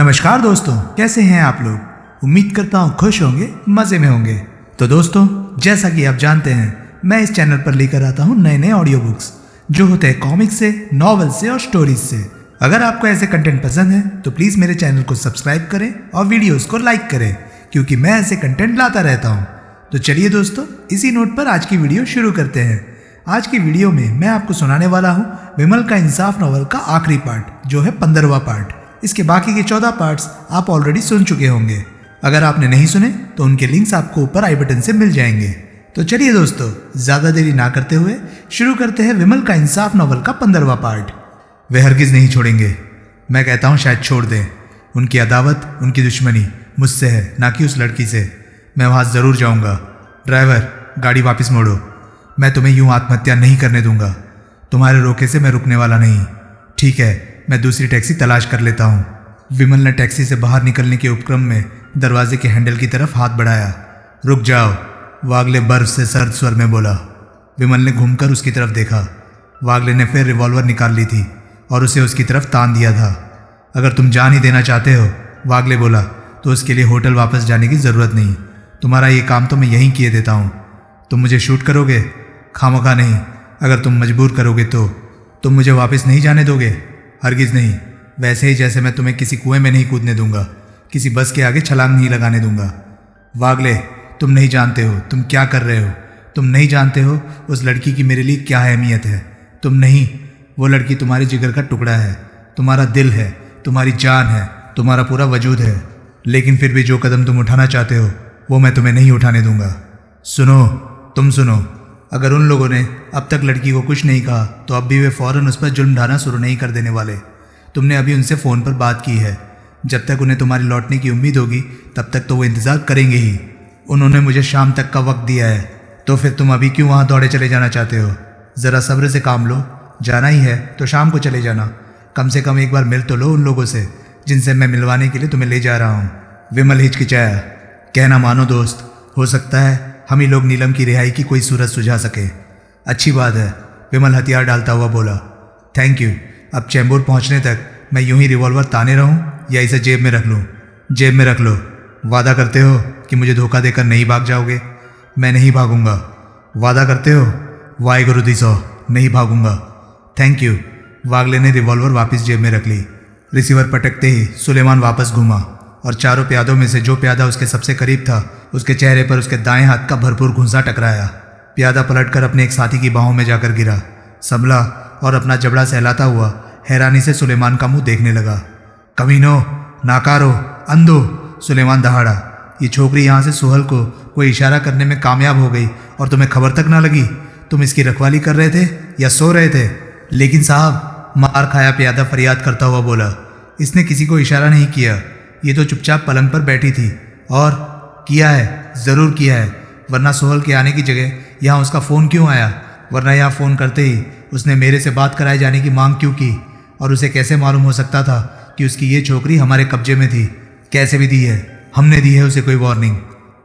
नमस्कार दोस्तों, कैसे हैं आप लोग। उम्मीद करता हूँ खुश होंगे, मज़े में होंगे। तो दोस्तों, जैसा कि आप जानते हैं, मैं इस चैनल पर लेकर आता हूँ नए नए ऑडियो बुक्स जो होते हैं कॉमिक्स से, नॉवेल से और स्टोरीज से। अगर आपको ऐसे कंटेंट पसंद है तो प्लीज़ मेरे चैनल को सब्सक्राइब करें और वीडियोज़ को लाइक करें, क्योंकि मैं ऐसे कंटेंट लाता रहता हूँ। तो चलिए दोस्तों, इसी नोट पर आज की वीडियो शुरू करते हैं। आज की वीडियो में मैं आपको सुनाने वाला हूँ विमल का इंसाफ नॉवल का आखिरी पार्ट, जो है 15वां पार्ट। इसके बाकी के 14 पार्ट्स आप ऑलरेडी सुन चुके होंगे। अगर आपने नहीं सुने तो उनके लिंक्स आपको ऊपर आई बटन से मिल जाएंगे। तो चलिए दोस्तों, ज़्यादा देरी ना करते हुए शुरू करते हैं विमल का इंसाफ नॉवल का 15वां पार्ट। वे हरगिज़ नहीं छोड़ेंगे। मैं कहता हूँ शायद छोड़ दें। उनकी अदावत, उनकी दुश्मनी मुझसे है, ना कि उस लड़की से। मैं वहाँ ज़रूर जाऊँगा। ड्राइवर, गाड़ी वापस मोड़ो। मैं तुम्हें यूँ आत्महत्या नहीं करने दूंगा। तुम्हारे रोके से मैं रुकने वाला नहीं। ठीक है, मैं दूसरी टैक्सी तलाश कर लेता हूँ। विमल ने टैक्सी से बाहर निकलने के उपक्रम में दरवाजे के हैंडल की तरफ हाथ बढ़ाया। रुक जाओ, वागले बर्फ से सर्द स्वर में बोला। विमल ने घूमकर उसकी तरफ देखा। वागले ने फिर रिवॉल्वर निकाल ली थी और उसे उसकी तरफ तान दिया था। अगर तुम जान ही देना चाहते हो, वागले बोला, तो उसके लिए होटल वापस जाने की ज़रूरत नहीं। तुम्हारा ये काम तो मैं यहीं किए देता हूँ। तुम मुझे शूट करोगे? खामखा नहीं। अगर तुम मजबूर करोगे तो तुम मुझे वापस नहीं जाने दोगे? हरगिज़ नहीं। वैसे ही जैसे मैं तुम्हें किसी कुएं में नहीं कूदने दूंगा, किसी बस के आगे छलांग नहीं लगाने दूंगा। वागले, तुम नहीं जानते हो तुम क्या कर रहे हो। तुम नहीं जानते हो उस लड़की की मेरे लिए क्या अहमियत है। तुम नहीं। वो लड़की तुम्हारे जिगर का टुकड़ा है, तुम्हारा दिल है, तुम्हारी जान है, तुम्हारा पूरा वजूद है। लेकिन फिर भी जो कदम तुम उठाना चाहते हो वो मैं तुम्हें नहीं उठाने दूंगा। सुनो, तुम सुनो। अगर उन लोगों ने अब तक लड़की को कुछ नहीं कहा तो अब भी वे फ़ौरन उस पर जुल्म ढाना शुरू नहीं कर देने वाले। तुमने अभी उनसे फ़ोन पर बात की है। जब तक उन्हें तुम्हारे लौटने की उम्मीद होगी तब तक तो वो इंतज़ार करेंगे ही। उन्होंने मुझे शाम तक का वक्त दिया है, तो फिर तुम अभी क्यों वहाँ दौड़े चले जाना चाहते हो? ज़रा सब्र से काम लो। जाना ही है तो शाम को चले जाना। कम से कम एक बार मिल तो लो उन लोगों से जिनसे मैं मिलवाने के लिए तुम्हें ले जा रहा हूँ। विमल हिचकिचाया। कहना मानो दोस्त, हो सकता है हम ही लोग नीलम की रिहाई की कोई सूरत सुझा सके। अच्छी बात है, विमल हथियार डालता हुआ बोला। Thank you. अब चैम्बूर पहुंचने तक मैं यूं ही रिवॉल्वर ताने रहूं या इसे जेब में रख लूं? जेब में रख लो। वादा करते हो कि मुझे धोखा देकर नहीं भाग जाओगे? मैं नहीं भागूंगा। वादा करते हो? वाहिगुरु दी सौ, नहीं भागूंगा। Thank you. वागले ने रिवॉल्वर वापस जेब में रख ली। रिसीवर पटकते ही सुलेमान वापस घूमा और चारों प्यादों में से जो प्यादा उसके सबसे करीब था उसके चेहरे पर उसके दाएं हाथ का भरपूर घुंसा टकराया। प्यादा पलटकर अपने एक साथी की बाहों में जाकर गिरा, संभला और अपना जबड़ा सहलाता हुआ हैरानी से सुलेमान का मुंह देखने लगा। कमीनो, नाकारो, अंधो, सुलेमान दहाड़ा। ये छोकरी यहाँ से सोहल को कोई इशारा करने में कामयाब हो गई और तुम्हें खबर तक ना लगी? तुम इसकी रखवाली कर रहे थे या सो रहे थे? लेकिन साहब, मार खाया प्यादा फरियाद करता हुआ बोला, इसने किसी को इशारा नहीं किया। ये तो चुपचाप पलंग पर बैठी थी। और किया है, ज़रूर किया है, वरना सोहल के आने की जगह यहाँ उसका फ़ोन क्यों आया? वरना यहाँ फ़ोन करते ही उसने मेरे से बात कराए जाने की मांग क्यों की? और उसे कैसे मालूम हो सकता था कि उसकी ये छोकरी हमारे कब्जे में थी? कैसे भी दी है, हमने दी है उसे कोई वार्निंग।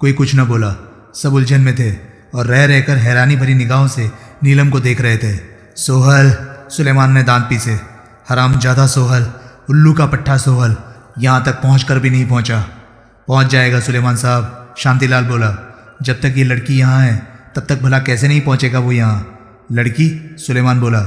कोई कुछ न बोला। सब उलझन में थे और रह रहकर हैरानी भरी निगाहों से नीलम को देख रहे थे। सोहल, सुलेमान ने दांत पीसे। हरामजादा सोहल, उल्लू का पट्टा सोहल, यहाँ तक पहुँच कर भी नहीं पहुँचा। पहुँच जाएगा सुलेमान साहब, शांतिलाल बोला। जब तक ये लड़की यहाँ है तब तक भला कैसे नहीं पहुँचेगा वो यहाँ? लड़की? सुलेमान बोला।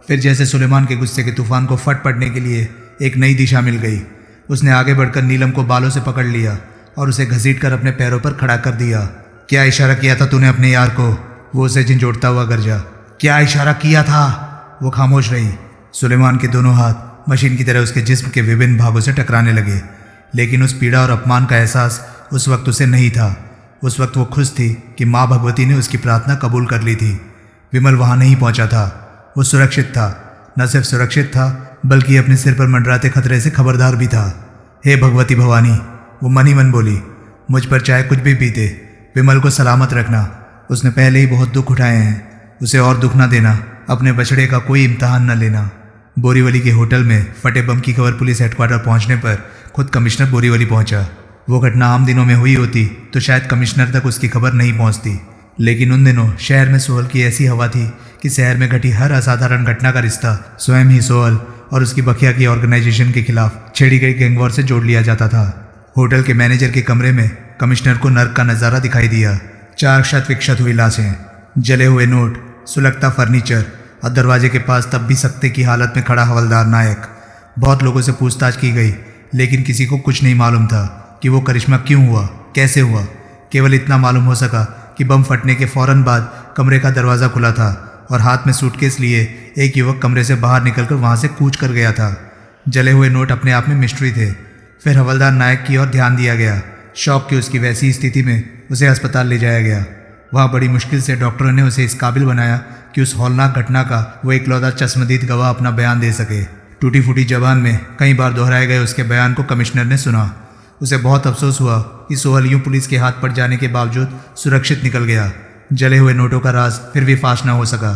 फिर जैसे सुलेमान के गुस्से के तूफान को फट पड़ने के लिए एक नई दिशा मिल गई। उसने आगे बढ़कर नीलम को बालों से पकड़ लिया और उसे घसीटकर अपने पैरों पर खड़ा कर दिया। क्या इशारा किया था तूने अपने यार को? वो उसे झंझोड़ता हुआ गरजा। क्या इशारा किया था? वो खामोश रही। सुलेमान के दोनों हाथ मशीन की तरह उसके जिस्म के विभिन्न भागों से टकराने लगे, लेकिन उस पीड़ा और अपमान का एहसास उस वक्त उसे नहीं था। उस वक्त वो खुश थी कि माँ भगवती ने उसकी प्रार्थना कबूल कर ली थी। विमल वहाँ नहीं पहुँचा था। वो सुरक्षित था। न सिर्फ सुरक्षित था बल्कि अपने सिर पर मंडराते खतरे से खबरदार भी था। हे भगवती भवानी, वो मन ही मन बोली, मुझ पर चाहे कुछ भी बीते, विमल को सलामत रखना। उसने पहले ही बहुत दुख उठाए हैं, उसे और दुख न देना। अपने बछड़े का कोई इम्तहान न लेना। बोरीवली के होटल में फटे बम की खबर पुलिस हेडक्वार्टर पहुंचने पर खुद कमिश्नर बोरीवली पहुंचा। वो घटना आम दिनों में हुई होती तो शायद कमिश्नर तक उसकी खबर नहीं पहुंचती, लेकिन उन दिनों शहर में सोहल की ऐसी हवा थी कि शहर में घटी हर असाधारण घटना का रिश्ता स्वयं ही सोहल और उसकी बखिया की ऑर्गेनाइजेशन के खिलाफ छेड़ी गई गैंग वॉर से जोड़ लिया जाता था। होटल के मैनेजर के कमरे में कमिश्नर को नर्क का नज़ारा दिखाई दिया। 4 क्षत विक्षत हुई लाशें, जले हुए नोट, सुलगता फर्नीचर और दरवाजे के पास तब भी सख्ते की हालत में खड़ा हवलदार नायक। बहुत लोगों से पूछताछ की गई, लेकिन किसी को कुछ नहीं मालूम था कि वो करिश्मा क्यों हुआ, कैसे हुआ। केवल इतना मालूम हो सका कि बम फटने के फौरन बाद कमरे का दरवाज़ा खुला था और हाथ में सूटकेस लिए एक युवक कमरे से बाहर निकलकर वहाँ से कूच कर गया था। जले हुए नोट अपने आप में मिस्ट्री थे। फिर हवलदार नायक की ओर ध्यान दिया गया। शौक की उसकी वैसी स्थिति में उसे अस्पताल ले जाया गया। वहाँ बड़ी मुश्किल से डॉक्टरों ने उसे इस काबिल बनाया कि उस हौलनाक घटना का वो इकलौता चश्मदीद गवाह अपना बयान दे सके। टूटी फूटी जबान में कई बार दोहराए गए उसके बयान को कमिश्नर ने सुना। उसे बहुत अफसोस हुआ कि सोहल यूं पुलिस के हाथ पड़ जाने के बावजूद सुरक्षित निकल गया। जले हुए नोटों का राज फिर भी फाश न हो सका।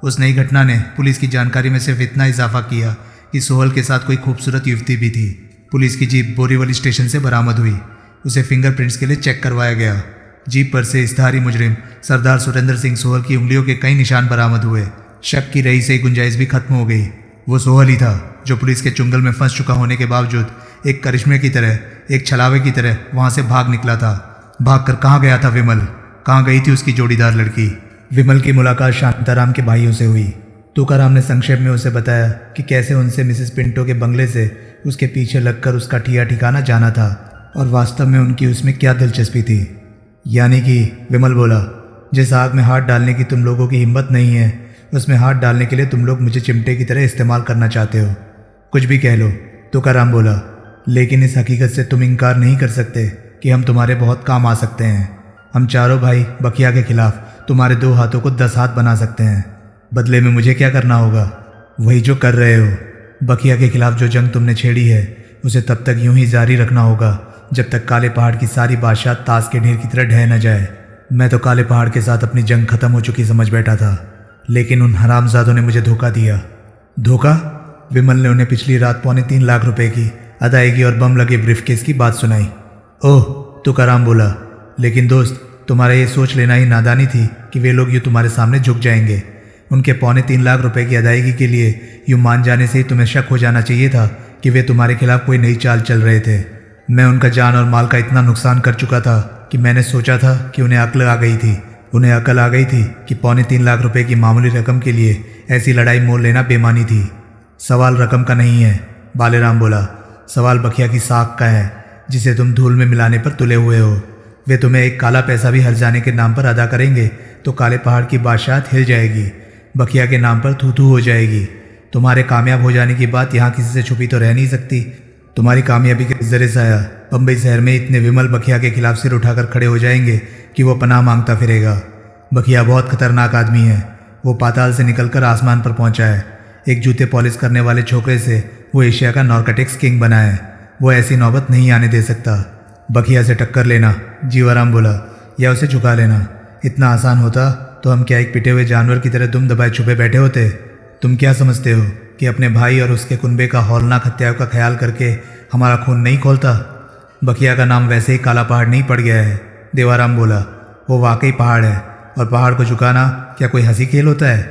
उस नई घटना ने पुलिस की जानकारी में सिर्फ इतना इजाफा किया कि सोहल के साथ कोई खूबसूरत युवती भी थी। पुलिस की जीप बोरीवली स्टेशन से बरामद हुई। उसे फिंगरप्रिंट्स के लिए चेक करवाया गया। जीप पर से इस्ताहारी मुजरिम सरदार सुरेंद्र सिंह सोहल की उंगलियों के कई निशान बरामद हुए। शक की रही से गुंजाइश भी खत्म हो गई। वो सोहल ही था जो पुलिस के चुंगल में फंस चुका होने के बावजूद एक करिश्मे की तरह, एक छलावे की तरह वहां से भाग निकला था। भागकर कहाँ गया था विमल? कहाँ गई थी उसकी जोड़ीदार लड़की? विमल की मुलाकात शांताराम के भाइयों से हुई। तुकाराम ने संक्षेप में उसे बताया कि कैसे उनसे मिसेस पिंटो के बंगले से उसके पीछे लगकर उसका ठिया ठिकाना जाना था और वास्तव में उनकी उसमें क्या दिलचस्पी थी। यानी कि विमल बोला, जिस आग में हाथ डालने की तुम लोगों की हिम्मत नहीं है, उसमें हाथ डालने के लिए तुम लोग मुझे चिमटे की तरह इस्तेमाल करना चाहते हो। कुछ भी कह लो, तुकाराम बोला, लेकिन इस हकीकत से तुम इनकार नहीं कर सकते कि हम तुम्हारे बहुत काम आ सकते हैं। हम चारों भाई बखिया के खिलाफ तुम्हारे 2 हाथों को 10 हाथ बना सकते हैं। बदले में मुझे क्या करना होगा? वही जो कर रहे हो। बखिया के खिलाफ जो जंग तुमने छेड़ी है उसे तब तक यूं ही जारी रखना होगा जब तक काले पहाड़ की सारी बादशाह ताश के ढेर की तरह ढह न जाए। मैं तो काले पहाड़ के साथ अपनी जंग खत्म हो चुकी समझ बैठा था, लेकिन उन हरामजादों ने मुझे धोखा दिया। धोखा? विमल ने उन्हें पिछली रात 3.25 लाख रुपए की अदायगी और बम लगे ब्रीफकेस की बात सुनाई। ओह, तुकाराम बोला, लेकिन दोस्त, तुम्हारा ये सोच लेना ही नादानी थी कि वे लोग यूँ तुम्हारे सामने झुक जाएंगे। उनके 3.25 लाख रुपए की अदायगी के लिए यूँ मान जाने से ही तुम्हें शक हो जाना चाहिए था कि वे तुम्हारे खिलाफ कोई नई चाल चल रहे थे। मैं उनका जान और माल का इतना नुकसान कर चुका था कि मैंने सोचा था कि उन्हें अक्ल आ गई थी। उन्हें अकल आ गई थी कि 3.25 लाख रुपए की मामूली रकम के लिए ऐसी लड़ाई मोल लेना बेमानी थी। सवाल रकम का नहीं है, बालेराम बोला, सवाल बखिया की साख का है जिसे तुम धूल में मिलाने पर तुले हुए हो। वे तुम्हें एक काला पैसा भी हर जाने के नाम पर अदा करेंगे तो काले पहाड़ की बादशाहत हिल जाएगी, बखिया के नाम पर थू थू हो जाएगी। तुम्हारे कामयाब हो जाने की बात यहाँ किसी से छुपी तो रह नहीं सकती। तुम्हारी कामयाबी के जरिए साया बम्बई शहर में इतने विमल बखिया के खिलाफ सिर उठाकर खड़े हो जाएंगे कि वो पनाह मांगता फिरेगा। बखिया बहुत खतरनाक आदमी है। वो पाताल से निकलकर आसमान पर पहुंचा है। एक जूते पॉलिश करने वाले छोकरे से वो एशिया का नार्कोटिक्स किंग बना है। वो ऐसी नौबत नहीं आने दे सकता। बखिया से टक्कर लेना, जीवाराम बोला, या उसे झुका लेना। इतना आसान होता तो हम क्या एक पिटे हुए जानवर की तरह दुम दबाए छुपे बैठे होते? तुम क्या समझते हो कि अपने भाई और उसके कुनबे का हौलनाक हत्याओं का ख्याल करके हमारा खून नहीं खोलता? बखिया का नाम वैसे ही काला पहाड़ नहीं पड़ गया है, देवाराम बोला। वो वाकई पहाड़ है और पहाड़ को झुकाना क्या कोई हंसी खेल होता है?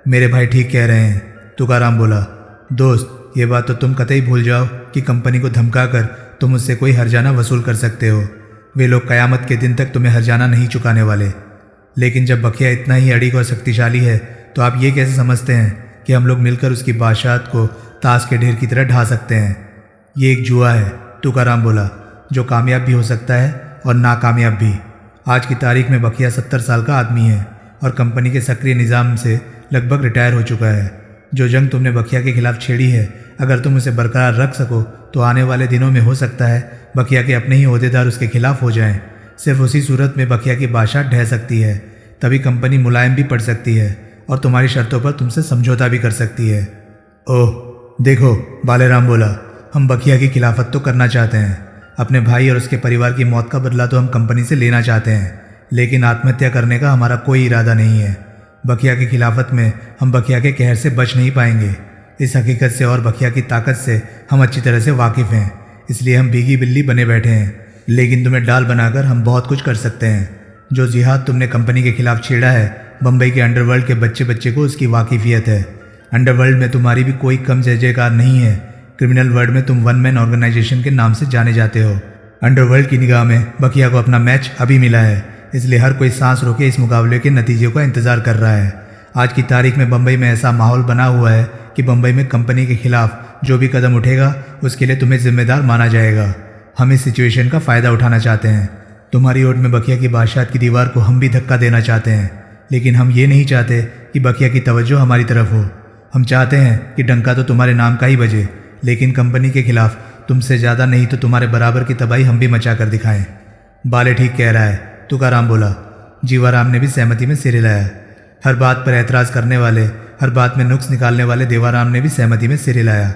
मेरे भाई ठीक कह रहे हैं, तुकाराम बोला। दोस्त, ये बात तो तुम कतई भूल जाओ कि कंपनी को धमकाकर तुम उससे कोई हर्जाना वसूल कर सकते हो। वे लोग कयामत के दिन तक तुम्हें हर्जाना नहीं चुकाने वाले। लेकिन जब बखिया इतना ही अड़िग और शक्तिशाली है तो आप ये कैसे समझते हैं कि हम लोग मिलकर उसकी बादशाहत को ताश के ढेर की तरह ढा सकते हैं? ये एक जुआ है, तुकाराम बोला, जो कामयाब भी हो सकता है और नाकामयाब भी। आज की तारीख में बखिया 70 साल का आदमी है और कंपनी के सक्रिय निज़ाम से लगभग रिटायर हो चुका है। जो जंग तुमने बखिया के खिलाफ छेड़ी है, अगर तुम उसे बरकरार रख सको तो आने वाले दिनों में हो सकता है बखिया के अपने ही ओहदेदार उसके खिलाफ हो जाएं। सिर्फ उसी सूरत में बखिया की बादशाह ढह सकती है। तभी कंपनी मुलायम भी पड़ सकती है और तुम्हारी शर्तों पर तुमसे समझौता भी कर सकती है। ओह देखो, बालेराम बोला, हम बखिया की खिलाफत तो करना चाहते हैं। अपने भाई और उसके परिवार की मौत का बदला तो हम कंपनी से लेना चाहते हैं, लेकिन आत्महत्या करने का हमारा कोई इरादा नहीं है। बखिया की खिलाफत में हम बखिया के कहर से बच नहीं पाएंगे। इस हकीकत से और बखिया की ताकत से हम अच्छी तरह से वाकिफ़ हैं, इसलिए हम भीगी बिल्ली बने बैठे हैं। लेकिन तुम्हें डाल बनाकर हम बहुत कुछ कर सकते हैं। जो जिहाद तुमने कंपनी के खिलाफ छेड़ा है, बम्बई के अंडरवर्ल्ड के बच्चे बच्चे को उसकी वाकिफियत है। अंडरवर्ल्ड में तुम्हारी भी कोई कम जय जयकार नहीं है। क्रिमिनल वर्ल्ड में तुम वन मैन ऑर्गेनाइजेशन के नाम से जाने जाते हो। अंडरवर्ल्ड की निगाह में बकिया को अपना मैच अभी मिला है, इसलिए हर कोई सांस रोके इस मुकाबले के नतीजों का इंतजार कर रहा है। आज की तारीख में बम्बई में ऐसा माहौल बना हुआ है कि बम्बई में कंपनी के खिलाफ जो भी कदम उठेगा उसके लिए तुम्हें जिम्मेदार माना जाएगा। हम इस सिचुएशन का फ़ायदा उठाना चाहते हैं। तुम्हारी ओट में बकिया की बादशाह की दीवार को हम भी धक्का देना चाहते हैं, लेकिन हम ये नहीं चाहते कि बकिया की तवज्जो हमारी तरफ हो। हम चाहते हैं कि डंका तो तुम्हारे नाम का ही बजे, लेकिन कंपनी के खिलाफ तुमसे ज़्यादा नहीं तो तुम्हारे बराबर की तबाही हम भी मचा कर दिखाएं। बाले ठीक कह रहा है, तुकाराम बोला। जीवाराम ने भी सहमति में सिर हिलाया। हर बात पर ऐतराज़ करने वाले, हर बात में नुक्स निकालने वाले देवाराम ने भी सहमति में सिर हिलाया।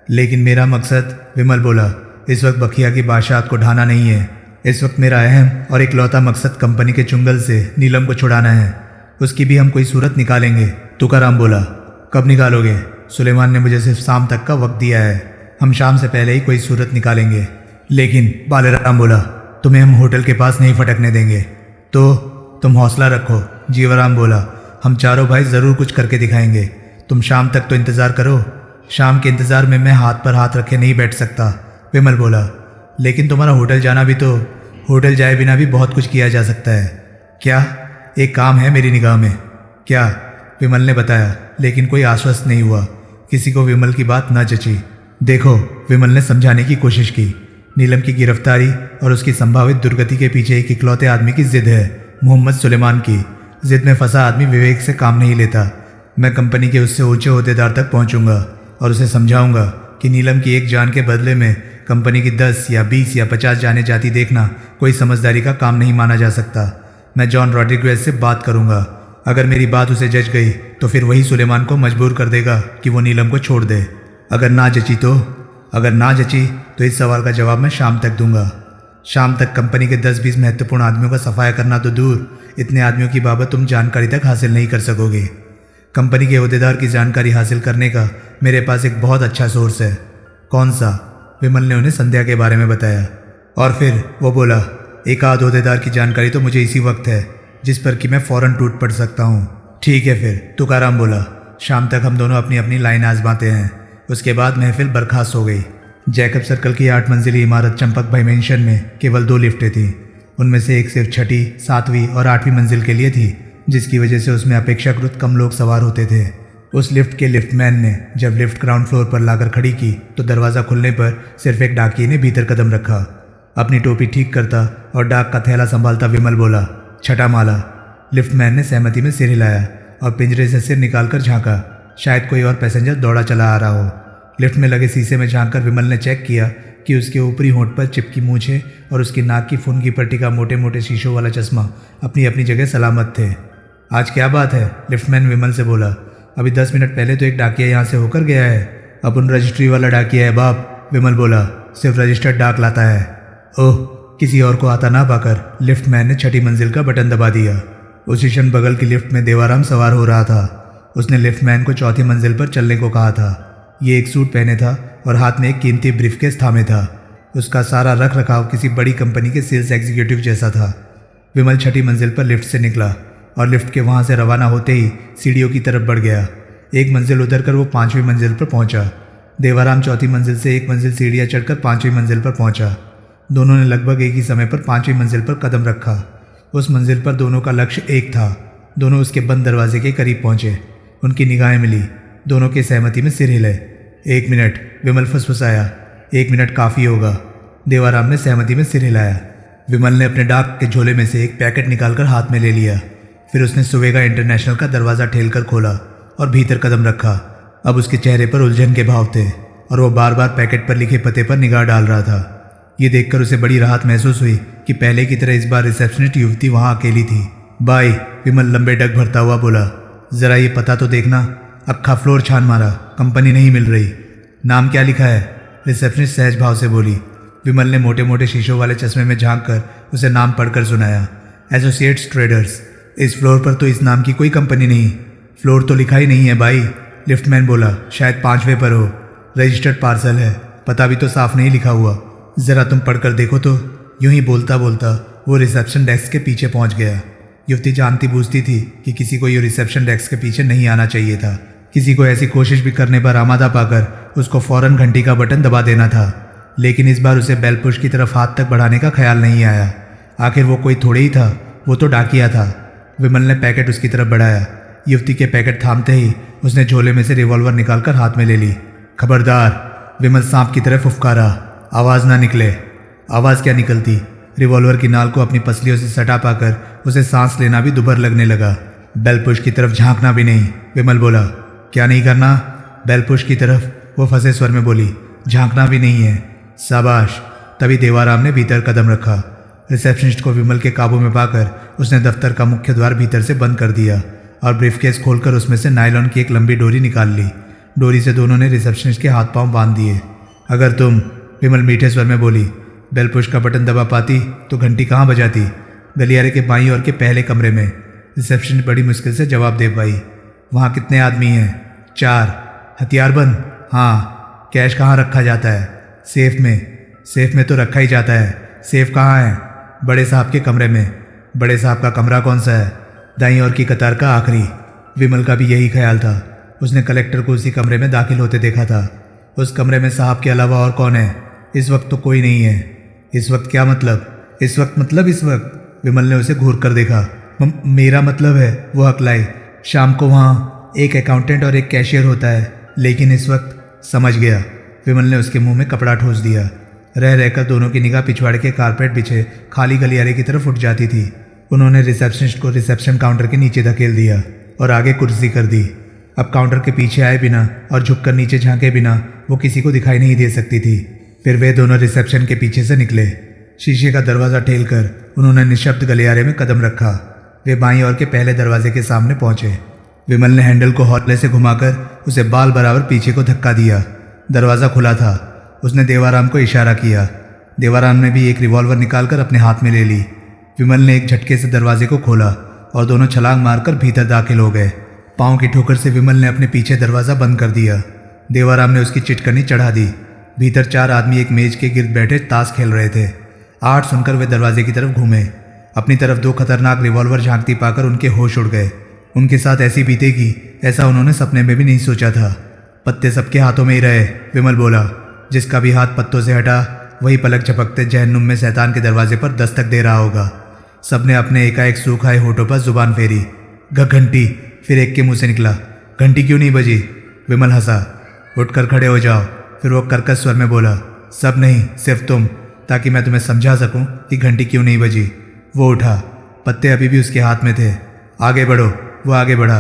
लेकिन मेरा मकसद, विमल बोला, इस वक्त बकिया की बादशाहत को ढाना नहीं है। इस वक्त मेरा अहम और इकलौता मकसद कंपनी के चुंगल से नीलम को छुड़ाना है। उसकी भी हम कोई सूरत निकालेंगे। तुकाराम बोला। कब निकालोगे? सुलेमान ने मुझे सिर्फ शाम तक का वक्त दिया है। हम शाम से पहले ही कोई सूरत निकालेंगे। लेकिन बालेराम बोला, तुम्हें हम होटल के पास नहीं फटकने देंगे। तो तुम हौसला रखो। जीवाराम बोला, हम चारों भाई ज़रूर कुछ करके दिखाएंगे। तुम शाम तक तो इंतज़ार करो। शाम के इंतज़ार में मैं हाथ पर हाथ रखे नहीं बैठ सकता। विमल बोला, लेकिन तुम्हारा होटल जाना भी तो, होटल जाए बिना भी बहुत कुछ किया जा सकता है। क्या? एक काम है मेरी निगाह में। क्या? विमल ने बताया, लेकिन कोई आश्वस्त नहीं हुआ। किसी को विमल की बात न जची। देखो, विमल ने समझाने की कोशिश की, नीलम की गिरफ्तारी और उसकी संभावित दुर्गति के पीछे एक इकलौते आदमी की जिद है, मोहम्मद सुलेमान की। जिद में फंसा आदमी विवेक से काम नहीं लेता। मैं कंपनी के उससे ऊंचे ओहदेदार तक पहुंचूंगा और उसे समझाऊंगा कि नीलम की एक जान के बदले में कंपनी की 10 या 20 या 50 जाने जाती देखना कोई समझदारी का काम नहीं माना जा सकता। मैं जॉन रॉड्रिगेज से बात करूंगा। अगर मेरी बात उसे जच गई तो फिर वही सुलेमान को मजबूर कर देगा कि वो नीलम को छोड़ दे। अगर ना जची तो इस सवाल का जवाब मैं शाम तक दूंगा। शाम तक कंपनी के 10-20 महत्वपूर्ण आदमियों का सफाया करना तो दूर, इतने आदमियों की बाबत तुम जानकारी तक हासिल नहीं कर सकोगे। कंपनी के ओहदेदार की जानकारी हासिल करने का मेरे पास एक बहुत अच्छा सोर्स है। कौन सा? विमल ने उन्हें संध्या के बारे में बताया। और फिर वो बोला, एक आध ओहदेदार की जानकारी तो मुझे इसी वक्त है जिस पर कि मैं फ़ौरन टूट पड़ सकता हूँ। ठीक है फिर, तुकाराम बोला। शाम तक हम दोनों अपनी अपनी लाइन आजमाते हैं। उसके बाद महफिल बर्खास्त हो गई। जैकब सर्कल की 8 मंजिली इमारत चंपक भाई मेंशन में केवल 2 लिफ्टें थीं। उनमें से एक सिर्फ 6ठी, 7वीं और 8वीं मंजिल के लिए थी, जिसकी वजह से उसमें अपेक्षाकृत कम लोग सवार होते थे। उस लिफ्ट के लिफ्टमैन ने जब लिफ्ट ग्राउंड फ्लोर पर लाकर खड़ी की तो दरवाज़ा खुलने पर सिर्फ एक डाकिये ने भीतर कदम रखा। अपनी टोपी ठीक करता और डाक का थैला संभालता विमल बोला, 6ठा माला। लिफ्टमैन ने सहमति में सिर हिलाया और पिंजरे से सिर निकालकर झांका। शायद कोई और पैसेंजर दौड़ा चला आ रहा हो। लिफ्ट में लगे शीशे में झांककर विमल ने चेक किया कि उसके ऊपरी होंठ पर चिपकी मूछें और उसकी नाक की फुन की पट्टी का मोटे मोटे शीशों वाला चश्मा अपनी अपनी जगह सलामत थे। आज क्या बात है? लिफ्टमैन विमल से बोला। अभी 10 मिनट पहले तो एक डाकिया यहाँ से होकर गया है। अपन रजिस्ट्री वाला डाकिया है बाप, विमल बोला। सिर्फ रजिस्टर्ड डाक लाता है। ओह, किसी और को आता ना पाकर लिफ्टमैन ने 6ठी मंजिल का बटन दबा दिया। उसी क्षण बगल की लिफ्ट में देवाराम सवार हो रहा था। उसने लिफ्टमैन को 4थी मंजिल पर चलने को कहा था। ये एक सूट पहने था और हाथ में एक कीमती ब्रीफकेस थामे था। उसका सारा रख रखाव किसी बड़ी कंपनी के सेल्स एग्जीक्यूटिव जैसा था। विमल 6ठी मंजिल पर लिफ्ट से निकला और लिफ्ट के वहाँ से रवाना होते ही सीढ़ियों की तरफ बढ़ गया। एक मंजिल उतर कर वो 5वीं मंजिल पर पहुँचा। देवाराम 4थी मंजिल से एक मंजिल सीढ़ियाँ चढ़कर 5वीं मंजिल पर पहुँचा। दोनों ने लगभग एक ही समय पर 5वीं मंजिल पर कदम रखा। उस मंजिल पर दोनों का लक्ष्य एक था। दोनों उसके बंद दरवाजे के करीब पहुँचे। उनकी निगाहें मिली। दोनों की सहमति में सिर हिले। 1 मिनट, विमल फुसफुसाया। 1 मिनट काफ़ी होगा। देवाराम ने सहमति में सिर हिलाया। विमल ने अपने डाक के झोले में से एक पैकेट निकालकर हाथ में ले लिया। फिर उसने सुवेगा इंटरनेशनल का दरवाज़ा ठेलकर खोला और भीतर कदम रखा। अब उसके चेहरे पर उलझन के भाव थे और वो बार बार पैकेट पर लिखे पते पर निगाह डाल रहा था। ये देखकर उसे बड़ी राहत महसूस हुई कि पहले की तरह इस बार रिसेप्शनिस्ट युवती वहाँ अकेली थी। बाई, विमल लंबे डग भरता हुआ बोला, ज़रा ये पता तो देखना। अक्खा फ्लोर छान मारा, कंपनी नहीं मिल रही। नाम क्या लिखा है? रिसेप्शनिस्ट सहज भाव से बोली। विमल ने मोटे मोटे शीशों वाले चश्मे में झांक कर उसे नाम पढ़कर सुनाया, एसोसिएट्स ट्रेडर्स। इस फ्लोर पर तो इस नाम की कोई कंपनी नहीं। फ्लोर तो लिखा ही नहीं है भाई, लिफ्टमैन बोला। शायद 5वें पर हो। रजिस्टर्ड पार्सल है, पता भी तो साफ नहीं लिखा हुआ। ज़रा तुम पढ़कर देखो तो। यूं ही बोलता बोलता वो रिसेप्शन डेस्क के पीछे पहुंच गया। युवती जानती बूझती थी कि किसी को ये रिसेप्शन डेस्क के पीछे नहीं आना चाहिए था, किसी को ऐसी कोशिश भी करने पर आमादा पाकर उसको फौरन घंटी का बटन दबा देना था, लेकिन इस बार उसे बेल पुश की तरफ हाथ तक बढ़ाने का ख्याल नहीं आया। आखिर वो कोई थोड़े ही था, वो तो डाकिया था। विमल ने पैकेट उसकी तरफ बढ़ाया। युवती के पैकेट थामते ही उसने झोले में से रिवॉल्वर निकालकर हाथ में ले ली। खबरदार, विमल सांप की तरह फुफकारा, आवाज़ ना निकले। आवाज़ क्या निकलती, रिवॉल्वर की नाल को अपनी पसलियों से सटा पाकर उसे सांस लेना भी दुभर लगने लगा। बेल पुश की तरफ झांकना भी नहीं, विमल बोला। क्या नहीं करना? बेल पुश की तरफ वो फंसे स्वर में बोली। झांकना भी नहीं है। शाबाश। तभी देवाराम ने भीतर कदम रखा। रिसेप्शनिस्ट को विमल के काबू में पाकर उसने दफ्तर का मुख्य द्वार भीतर से बंद कर दिया और ब्रीफकेस खोलकर उसमें से नायलॉन की एक लंबी डोरी निकाल ली। डोरी से दोनों ने रिसेप्शनिस्ट के हाथ पांव बांध दिए। अगर तुम, विमल मीठे स्वर में बोली, बेल पुश का बटन दबा पाती तो घंटी कहाँ बजाती? गलियारे के बाईं ओर के पहले कमरे में। रिसेप्शनिस्ट बड़ी मुश्किल से जवाब दे पाई। वहाँ कितने आदमी हैं? 4। हथियार बंद? हाँ। कैश कहाँ रखा जाता है? सेफ में। सेफ में तो रखा ही जाता है। सेफ कहाँ है? बड़े साहब के कमरे में। बड़े साहब का कमरा कौन सा है? दाईं ओर की कतार का आखिरी। विमल का भी यही ख्याल था। उसने कलेक्टर को उसी कमरे में दाखिल होते देखा था। उस कमरे में साहब के अलावा और कौन है? इस वक्त तो कोई नहीं है। इस वक्त क्या मतलब? इस वक्त मतलब इस वक्त। विमल ने उसे घूर कर देखा। मेरा मतलब है, वो हकलाई, शाम को वहाँ एक अकाउंटेंट और एक कैशियर होता है, लेकिन इस वक्त। समझ गया। विमल ने उसके मुंह में कपड़ा ठोस दिया। रह रहकर दोनों की निगाह पिछवाड़े के कारपेट बिछे खाली गलियारे की तरफ उठ जाती थी। उन्होंने रिसेप्शनिस्ट को रिसेप्शन काउंटर के नीचे धकेल दिया और आगे कुर्सी कर दी। अब काउंटर के पीछे आए बिना और झुककर नीचे झांके बिना वो किसी को दिखाई नहीं दे सकती थी। फिर वे दोनों रिसेप्शन के पीछे से निकले। शीशे का दरवाज़ा ठेलकर उन्होंने निशब्द गलियारे में कदम रखा। वे बाईं ओर के पहले दरवाजे के सामने पहुंचे। विमल ने हैंडल को हौसले से घुमाकर उसे बाल बराबर पीछे को धक्का दिया। दरवाज़ा खुला था। उसने देवाराम को इशारा किया। देवाराम ने भी एक रिवॉल्वर निकालकर अपने हाथ में ले ली। विमल ने एक झटके से दरवाजे को खोला और दोनों छलांग मारकर भीतर दाखिल हो गए। पाँव की ठोकर से विमल ने अपने पीछे दरवाज़ा बंद कर दिया। देवाराम ने उसकी चिटकनी चढ़ा दी। भीतर 4 आदमी एक मेज के गिर्द बैठे ताश खेल रहे थे। आठ सुनकर वे दरवाजे की तरफ घूमे। अपनी तरफ 2 खतरनाक रिवॉल्वर झांकती पाकर उनके होश उड़ गए। उनके साथ ऐसी बीतेगी ऐसा उन्होंने सपने में भी नहीं सोचा था। पत्ते सबके हाथों में ही रहे, विमल बोला। जिसका भी हाथ पत्तों से हटा वही पलक झपकते जहन्नुम में शैतान के दरवाजे पर दस्तक दे रहा होगा। सबने अपने एकाएक सूखाए होठों पर जुबान फेरी। घंटी, फिर एक के मुंह से निकला। घंटी क्यों नहीं बजी? विमल हंसा। उठकर खड़े हो जाओ। फिर वो कर्कश स्वर में बोला। सब नहीं, सिर्फ तुम, ताकि मैं तुम्हें समझा सकूं कि घंटी क्यों नहीं बजी। वो उठा। पत्ते अभी भी उसके हाथ में थे। आगे बढ़ो। वो आगे बढ़ा।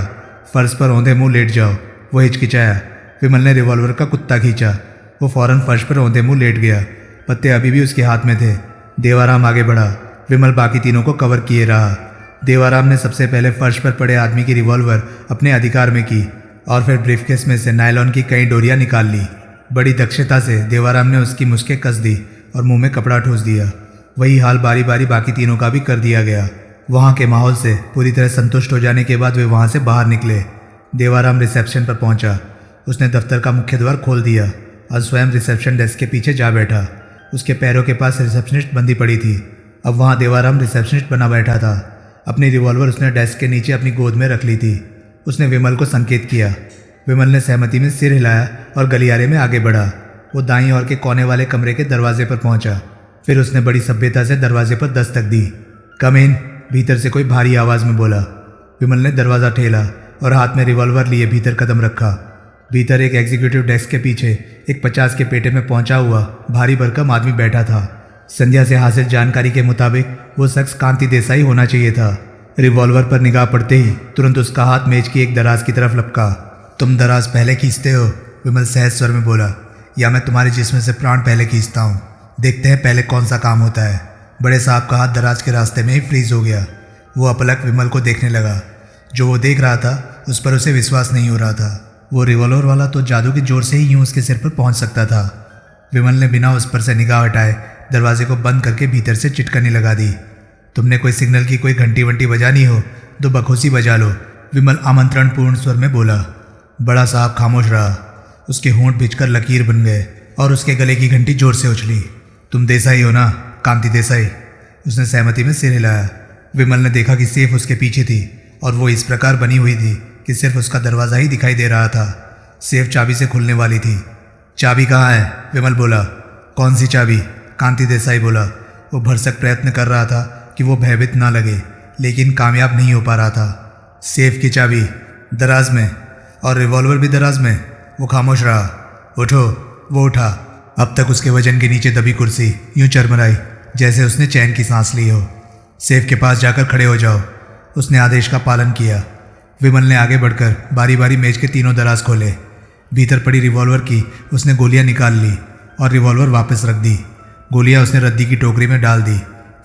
फर्श पर औंधे मुंह लेट जाओ। वो हिचकिचाया। विमल ने रिवॉल्वर का कुत्ता खींचा। वो फौरन फर्श पर औंधे मुंह लेट गया। पत्ते अभी भी उसके हाथ में थे। देवाराम आगे बढ़ा। विमल बाकी तीनों को कवर किए रहा। देवाराम ने सबसे पहले फर्श पर पड़े आदमी की रिवॉल्वर अपने अधिकार में की और फिर ब्रीफकेस में से नायलॉन की कई डोरियां निकाल ली। बड़ी दक्षता से देवाराम ने उसकी मुश्कें कस दी और मुंह में कपड़ा ठूस दिया। वही हाल बारी बारी बाकी तीनों का भी कर दिया गया। वहाँ के माहौल से पूरी तरह संतुष्ट हो जाने के बाद वे वहाँ से बाहर निकले। देवाराम रिसेप्शन पर पहुँचा। उसने दफ्तर का मुख्य द्वार खोल दिया और स्वयं रिसेप्शन डेस्क के पीछे जा बैठा। उसके पैरों के पास रिसेप्शनिस्ट बंदी पड़ी थी। अब वहाँ देवाराम रिसेप्शनिस्ट बना बैठा था। अपनी रिवॉल्वर उसने डेस्क के नीचे अपनी गोद में रख ली थी। उसने विमल को संकेत किया। विमल ने सहमति में सिर हिलाया और गलियारे में आगे बढ़ा। वो दाईं ओर के कोने वाले कमरे के दरवाजे पर पहुंचा। फिर उसने बड़ी सभ्यता से दरवाजे पर दस्तक दी। कम इन, भीतर से कोई भारी आवाज़ में बोला। विमल ने दरवाज़ा ठेला और हाथ में रिवॉल्वर लिए भीतर कदम रखा। भीतर एक एग्जीक्यूटिव डेस्क के पीछे एक 50 के पेटे में पहुंचा हुआ भारी भरकम आदमी बैठा था। संध्या से हासिल जानकारी के मुताबिक वो शख्स कांति देसाई होना चाहिए था। रिवॉल्वर पर निगाह पड़ते ही तुरंत उसका हाथ मेज की एक दराज की तरफ लपका। तुम दराज पहले खींचते हो? विमल सहज स्वर में बोला। या मैं तुम्हारे जिस्म से प्राण पहले खींचता हूँ? देखते हैं पहले कौन सा काम होता है। बड़े साहब का हाथ दराज के रास्ते में ही फ्रीज हो गया। वो अपलक विमल को देखने लगा। जो वो देख रहा था उस पर उसे विश्वास नहीं हो रहा था। वो रिवॉल्वर वाला तो जादू के जोर से ही यूं उसके सिर पर पहुंच सकता था। विमल ने बिना उस पर से निगाह हटाए दरवाजे को बंद करके भीतर से चिटकनी लगा दी। तुमने कोई सिग्नल की कोई घंटी वंटी बजानी हो तो बखूसी बजा लो, विमल आमंत्रणपूर्ण स्वर में बोला। बड़ा साहब खामोश रहा। उसके होंठ भिजकर लकीर बन गए और उसके गले की घंटी जोर से उछली। तुम देसाई हो ना, कांति देसाई? उसने सहमति में सिर हिलाया। विमल ने देखा कि सेफ उसके पीछे थी और वो इस प्रकार बनी हुई थी कि सिर्फ उसका दरवाज़ा ही दिखाई दे रहा था। सेफ चाबी से खुलने वाली थी। चाबी कहाँ है? विमल बोला। कौन सी चाबी? कांति देसाई बोला। वो भरसक प्रयत्न कर रहा था कि वो भयभीत ना लगे, लेकिन कामयाब नहीं हो पा रहा था। सेफ की चाबी दराज में, और रिवॉल्वर भी दराज में। वो खामोश रहा। उठो। वो उठा। अब तक उसके वजन के नीचे दबी कुर्सी यूं चरमराई जैसे उसने चैन की सांस ली हो। सेफ के पास जाकर खड़े हो जाओ। उसने आदेश का पालन किया। विमल ने आगे बढ़कर बारी बारी मेज के तीनों दराज खोले। भीतर पड़ी रिवॉल्वर की उसने गोलियां निकाल ली और रिवॉल्वर वापस रख दी। गोलियां उसने रद्दी की टोकरी में डाल दी।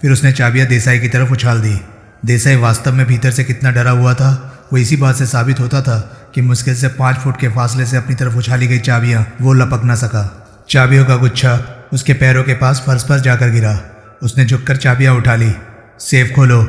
फिर उसने चाबियां देसाई की तरफ उछाल दी। देसाई वास्तव में भीतर से कितना डरा हुआ था वो इसी बात से साबित होता था कि मुश्किल से 5 फुट के फासले से अपनी तरफ उछाली गई चाबियां वो लपक ना सका। चाबियों का गुच्छा उसके पैरों के पास फर्श पर जाकर गिरा। उसने झुककर चाबियां उठा ली। सेफ खोलो।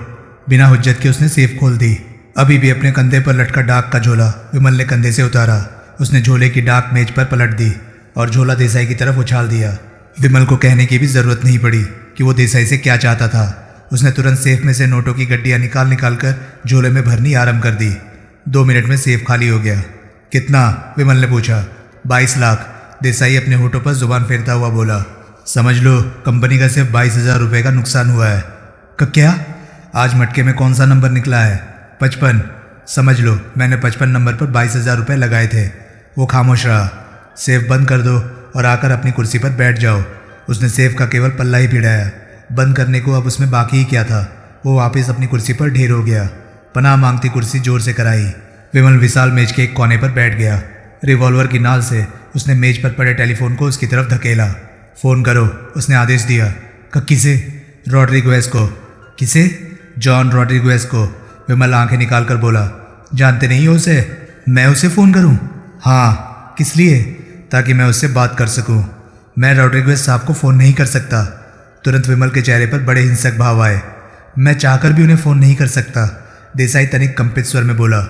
बिना हुज्जत के उसने सेफ खोल दी। अभी भी अपने कंधे पर लटका डाक का झोला विमल ने कंधे से उतारा। उसने झोले की डाक मेज पर पलट दी और झोला देसाई की तरफ उछाल दिया। विमल को कहने की भी जरूरत नहीं पड़ी कि वो देसाई से क्या चाहता था। उसने तुरंत सेफ में से नोटों की गड्डियां निकाल कर झोले में भरनी आरंभ कर दी। 2 मिनट में सेफ खाली हो गया। कितना? विमल ने पूछा। 22 लाख। देसाई अपने होठों पर जुबान फेरता हुआ बोला। समझ लो कंपनी का सिर्फ 22,000 रुपये का नुकसान हुआ है। क्या? आज मटके में कौन सा नंबर निकला है? 55। समझ लो मैंने 55 नंबर पर 22,000 रुपये लगाए थे। वो खामोश रहा। सेफ बंद कर दो और आकर अपनी कुर्सी पर बैठ जाओ। उसने सेफ का केवल पल्ला ही भिड़ाया। बंद करने को अब उसमें बाकी ही क्या था। वो वापस अपनी कुर्सी पर ढेर हो गया। पनाह मांगती कुर्सी जोर से कराई। विमल विशाल मेज के एक कोने पर बैठ गया। रिवॉल्वर की नाल से उसने मेज पर पड़े टेलीफोन को उसकी तरफ धकेला। फ़ोन करो, उसने आदेश दिया। किसे? रॉड्रिगेज को। किसे? जॉन रॉड्रिगेज को। विमल आंखें निकाल कर बोला। जानते नहीं हो उसे? मैं उसे फ़ोन करूं? हाँ। किस लिए? ताकि मैं उससे बात कर सकूं। मैं रॉड्रिगेज साहब को फ़ोन नहीं कर सकता। तुरंत विमल के चेहरे पर बड़े हिंसक भाव आए। मैं चाहकर भी उन्हें फ़ोन नहीं कर सकता। देसाई तनिक कंपित स्वर में बोला।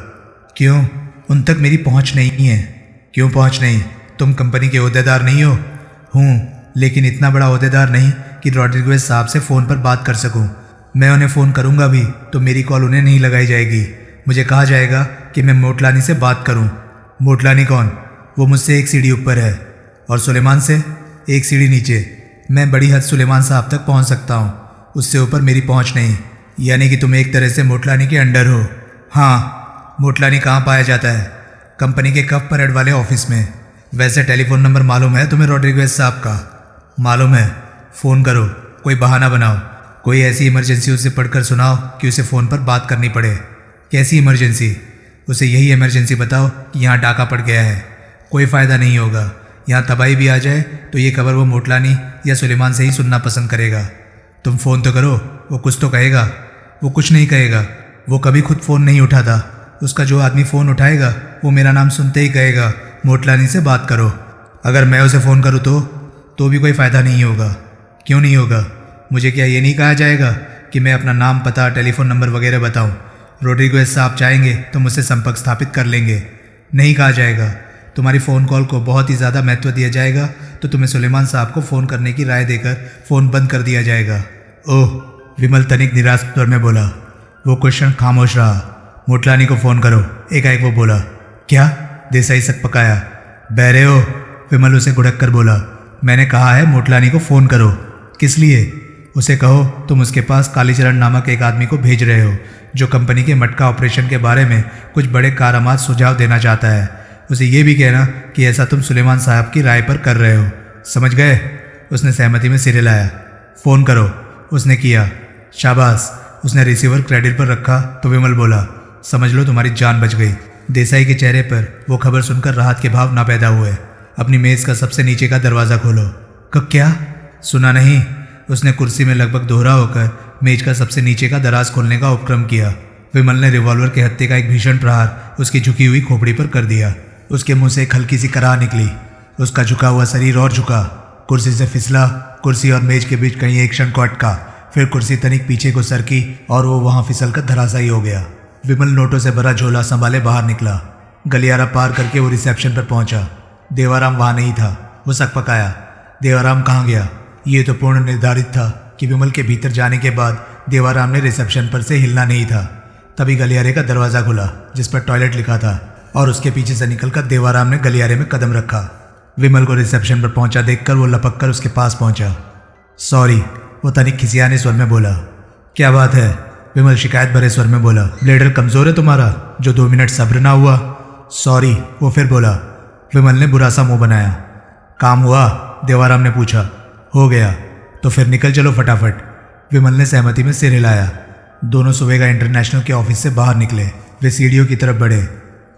क्यों? उन तक मेरी पहुंच नहीं है। क्यों पहुंच नहीं? तुम कंपनी के ओहदेदार नहीं हो? हूँ, लेकिन इतना बड़ा ओहदेदार नहीं कि रॉड्रिगेज साहब से फ़ोन पर बात कर सकूं। मैं उन्हें फ़ोन करूंगा भी तो मेरी कॉल उन्हें नहीं लगाई जाएगी। मुझे कहा जाएगा कि मैं मोटलानी से बात करूं। मोटलानी कौन? वो मुझसे एक सीढ़ी ऊपर है। और सुलेमान से? एक सीढ़ी नीचे। मैं बड़ी हद सुलेमान साहब तक पहुंच सकता हूं, उससे ऊपर मेरी पहुंच नहीं। यानी कि तुम एक तरह से मोटलानी के अंडर हो। हाँ। मोटलानी कहाँ पाया जाता है? कंपनी के कफ परेड वाले ऑफिस में। वैसे टेलीफोन नंबर मालूम है तुम्हें रॉड्रिगेज साहब का? मालूम है। फ़ोन करो, कोई बहाना बनाओ, कोई ऐसी इमरजेंसी उसे पढ़कर सुनाओ कि उसे फ़ोन पर बात करनी पड़े। कैसी इमरजेंसी? उसे यही इमरजेंसी बताओ कि यहाँ डाका पड़ गया है। कोई फ़ायदा नहीं होगा। यहाँ तबाही भी आ जाए तो ये खबर वो मोटलानी या सुलेमान से ही सुनना पसंद करेगा। तुम फ़ोन तो करो, वो कुछ तो कहेगा। वो कुछ नहीं कहेगा। वो कभी खुद फ़ोन नहीं उठाता। उसका जो आदमी फ़ोन उठाएगा वो मेरा नाम सुनते ही कहेगा मोटलानी से बात करो। अगर मैं उसे फ़ोन करूँ तो भी कोई फ़ायदा नहीं होगा। क्यों नहीं होगा? मुझे क्या ये नहीं कहा जाएगा कि मैं अपना नाम, पता, टेलीफोन नंबर वगैरह बताऊं? रॉड्रिगेज साहब चाहेंगे तो मुझसे संपर्क स्थापित कर लेंगे। नहीं कहा जाएगा। तुम्हारी फ़ोन कॉल को बहुत ही ज़्यादा महत्व दिया जाएगा तो तुम्हें सुलेमान साहब को फ़ोन करने की राय देकर फ़ोन बंद कर दिया जाएगा। ओह, विमल तनिक निराश स्वर में बोला। वो क्वेश्चन खामोश रहा। मोटलानी को फ़ोन करो, एकाएक वो बोला। क्या? देसाई सक पकाया। बहरे हो? विमल उसे गुड़क कर बोला। मैंने कहा है मोटलानी को फ़ोन करो। किस लिए? उसे कहो तुम उसके पास कालीचरण नामक एक आदमी को भेज रहे हो जो कंपनी के मटका ऑपरेशन के बारे में कुछ बड़े कारआमद सुझाव देना चाहता है। उसे ये भी कहना कि ऐसा तुम सुलेमान साहब की राय पर कर रहे हो। समझ गए? उसने सहमति में सिर हिलाया। फ़ोन करो, उसने किया। शाबाश। उसने रिसीवर क्रेडिट पर रखा तो विमल बोला। समझ लो तुम्हारी जान बच गई। देसाई के चेहरे पर वो खबर सुनकर राहत के भाव ना पैदा हुए। अपनी मेज़ का सबसे नीचे का दरवाज़ा खोलो। क्या? सुना नहीं? उसने कुर्सी में लगभग दोहरा होकर मेज का सबसे नीचे का दराज खोलने का उपक्रम किया। विमल ने रिवॉल्वर के हत्थे का एक भीषण प्रहार उसकी झुकी हुई खोपड़ी पर कर दिया। उसके मुंह से एक हल्की सी कराह निकली। उसका झुका हुआ शरीर और झुका, कुर्सी से फिसला, कुर्सी और मेज के बीच कहीं एक क्षण को अटका, फिर कुर्सी तनिक पीछे को सरकी और वो वहां फिसल कर धराशायी हो गया। विमल नोटों से भरा झोला संभाले बाहर निकला। गलियारा पार करके वो रिसेप्शन पर पहुंचा। देवाराम वहां नहीं था। वो सक पकाया। देवाराम कहाँ गया? ये तो पूर्ण निर्धारित था कि विमल के भीतर जाने के बाद देवाराम ने रिसेप्शन पर से हिलना नहीं था। तभी गलियारे का दरवाज़ा खुला जिस पर टॉयलेट लिखा था और उसके पीछे से निकलकर देवाराम ने गलियारे में कदम रखा। विमल को रिसेप्शन पर पहुंचा देखकर वो लपक कर उसके पास पहुंचा। सॉरी, वो तनिक खिसियाने स्वर में बोला। क्या बात है? विमल शिकायत भरे स्वर में बोला। ब्लेडर कमज़ोर है तुम्हारा जो 2 मिनट सब्र ना हुआ। सॉरी, वो फिर बोला। विमल ने बुरा सा मुंह बनाया। काम हुआ? देवाराम ने पूछा। हो गया। तो फिर निकल चलो फटाफट। विमल ने सहमति में सिर हिलाया। दोनों सुबह का इंटरनेशनल के ऑफिस से बाहर निकले। वे सीढ़ियों की तरफ बढ़े।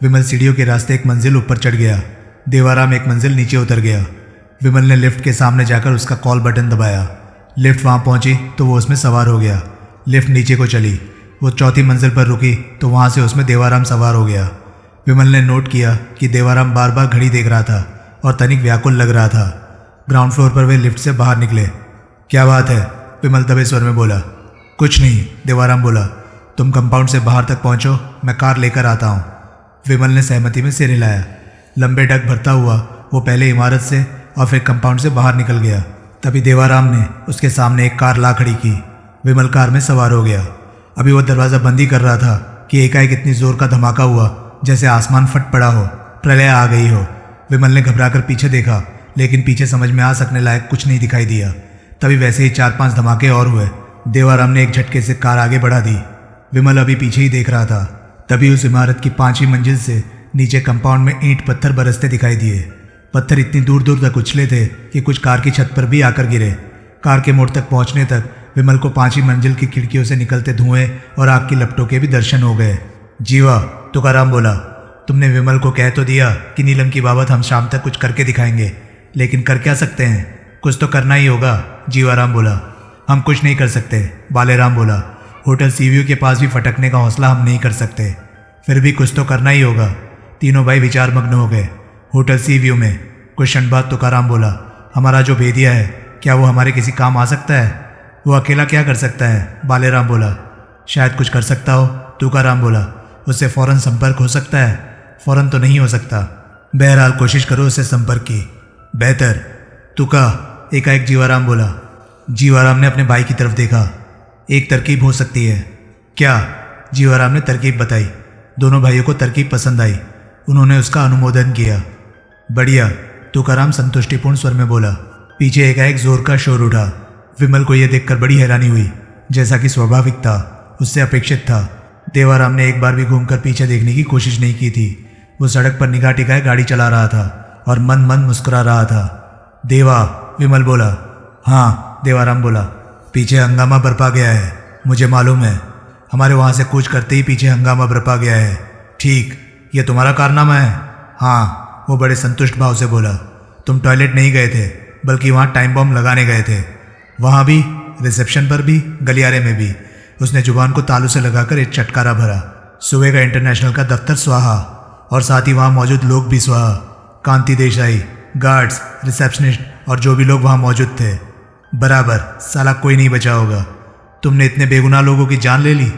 विमल सीढ़ियों के रास्ते एक मंजिल ऊपर चढ़ गया। देवाराम एक मंजिल नीचे उतर गया। विमल ने लिफ्ट के सामने जाकर उसका कॉल बटन दबाया। लिफ्ट वहाँ पहुँची तो वो उसमें सवार हो गया। लिफ्ट नीचे को चली। वो चौथी मंजिल पर रुकी तो वहाँ से उसमें देवाराम सवार हो गया। विमल ने नोट किया कि देवाराम बार बार घड़ी देख रहा था और तनिक व्याकुल लग रहा था। ग्राउंड फ्लोर पर वे लिफ्ट से बाहर निकले। क्या बात है? विमल दबे स्वर में बोला। कुछ नहीं, देवाराम बोला। तुम कंपाउंड से बाहर तक पहुँचो, मैं कार लेकर आता हूँ। विमल ने सहमति में सिर हिलाया। लंबे डग भरता हुआ वो पहले इमारत से और फिर कंपाउंड से बाहर निकल गया। तभी देवाराम ने उसके सामने एक कार ला खड़ी की। विमल कार में सवार हो गया। अभी वो दरवाज़ा बंद ही कर रहा था कि एकाएक इतनी जोर का धमाका हुआ जैसे आसमान फट पड़ा हो, प्रलय आ गई हो। विमल ने घबराकर पीछे देखा लेकिन पीछे समझ में आ सकने लायक कुछ नहीं दिखाई दिया। तभी वैसे ही 4-5 धमाके और हुए। देवाराम ने एक झटके से कार आगे बढ़ा दी। विमल अभी पीछे ही देख रहा था। तभी उस इमारत की 5वीं मंजिल से नीचे कंपाउंड में ईंट पत्थर बरसते दिखाई दिए। पत्थर इतनी दूर दूर तक उछले थे कि कुछ कार की छत पर भी आकर गिरे। कार के मोड़ तक पहुंचने तक विमल को 5वीं मंजिल की खिड़कियों से निकलते धुएं और आग की लपटों के भी दर्शन हो गए। जीवा, तुकाराम बोला। तुमने विमल को कह तो दिया कि नीलम की बाबत हम शाम तक कुछ करके दिखाएंगे, लेकिन कर क्या सकते हैं? कुछ तो करना ही होगा, जीवाराम बोला। हम कुछ नहीं कर सकते, बालेराम बोला। होटल सीव्यू के पास भी फटकने का हौसला हम नहीं कर सकते, फिर भी कुछ तो करना ही होगा। तीनों भाई विचारमग्न हो गए। होटल सीव्यू में कुछ क्षण बाद तुकाराम बोला। हमारा जो भेदिया है, क्या वो हमारे किसी काम आ सकता है? वो अकेला क्या कर सकता है? बालेराम बोला। शायद कुछ कर सकता हो, तुकाराम बोला। उससे फ़ौरन संपर्क हो सकता है? फ़ौरन तो नहीं हो सकता, बहरहाल कोशिश करो उससे संपर्क की। बेहतर, तुका, एकाएक जीवाराम बोला। जीवाराम ने अपने भाई की तरफ देखा। एक तरकीब हो सकती है। क्या? जीवाराम ने तरकीब बताई। दोनों भाइयों को तरकीब पसंद आई। उन्होंने उसका अनुमोदन किया। बढ़िया, तुकाराम संतुष्टिपूर्ण स्वर में बोला। पीछे एकाएक जोर का शोर उठा। विमल को यह देखकर बड़ी हैरानी हुई। जैसा कि स्वाभाविक था, उससे अपेक्षित था। देवाराम ने एक बार भी घूमकर पीछे देखने की कोशिश नहीं की थी। वो सड़क पर निगाह टिकाए गाड़ी चला रहा था और मन मन मुस्कुरा रहा था। देवा, विमल बोला। हाँ, देवाराम बोला। पीछे हंगामा बरपा गया है, मुझे मालूम है। हमारे वहाँ से कूच करते ही पीछे हंगामा बरपा गया है। ठीक, ये तुम्हारा कारनामा है? हाँ, वो बड़े संतुष्ट भाव से बोला। तुम टॉयलेट नहीं गए थे, बल्कि वहाँ टाइम बॉम्ब लगाने गए थे। वहाँ भी, रिसेप्शन पर भी, गलियारे में भी। उसने जुबान को तालू से लगाकर एक चटकारा भरा। सुबह का इंटरनेशनल का दफ्तर स्वाहा और साथ ही वहाँ मौजूद लोग भी स्वाहा। कांति देसाई, गार्ड्स, रिसेप्शनिस्ट और जो भी लोग वहाँ मौजूद थे। बराबर, साला कोई नहीं बचा होगा। तुमने इतने बेगुनाह लोगों की जान ले ली।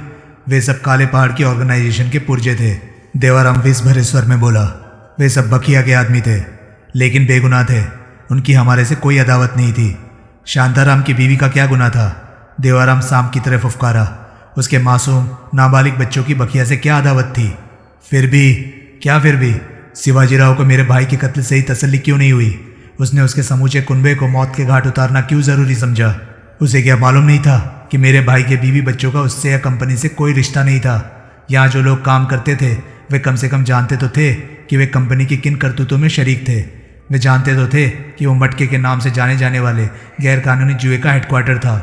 वे सब काले पहाड़ की ऑर्गेनाइजेशन के पुर्जे थे, देवाराम विष भरे स्वर में बोला। वे सब बखिया के आदमी थे, लेकिन बेगुनाह थे। उनकी हमारे से कोई अदावत नहीं थी। शांताराम की बीवी का क्या गुनाह था? देवाराम सांप की तरह फुफकारा। उसके मासूम नाबालिग बच्चों की बखिया से क्या अदावत थी? फिर भी, क्या फिर भी? शिवाजीराव को मेरे भाई के कत्ल से ही तसल्ली क्यों नहीं हुई? उसने उसके समूचे कुनबे को मौत के घाट उतारना क्यों ज़रूरी समझा? उसे क्या मालूम नहीं था कि मेरे भाई के बीवी बच्चों का उससे या कंपनी से कोई रिश्ता नहीं था? यहाँ जो लोग काम करते थे वे कम से कम जानते तो थे कि वे कंपनी की किन करतूतों में शरीक थे। वे जानते तो थे कि वो मटके के नाम से जाने जाने वाले गैरकानूनी जुए का हेडक्वार्टर था।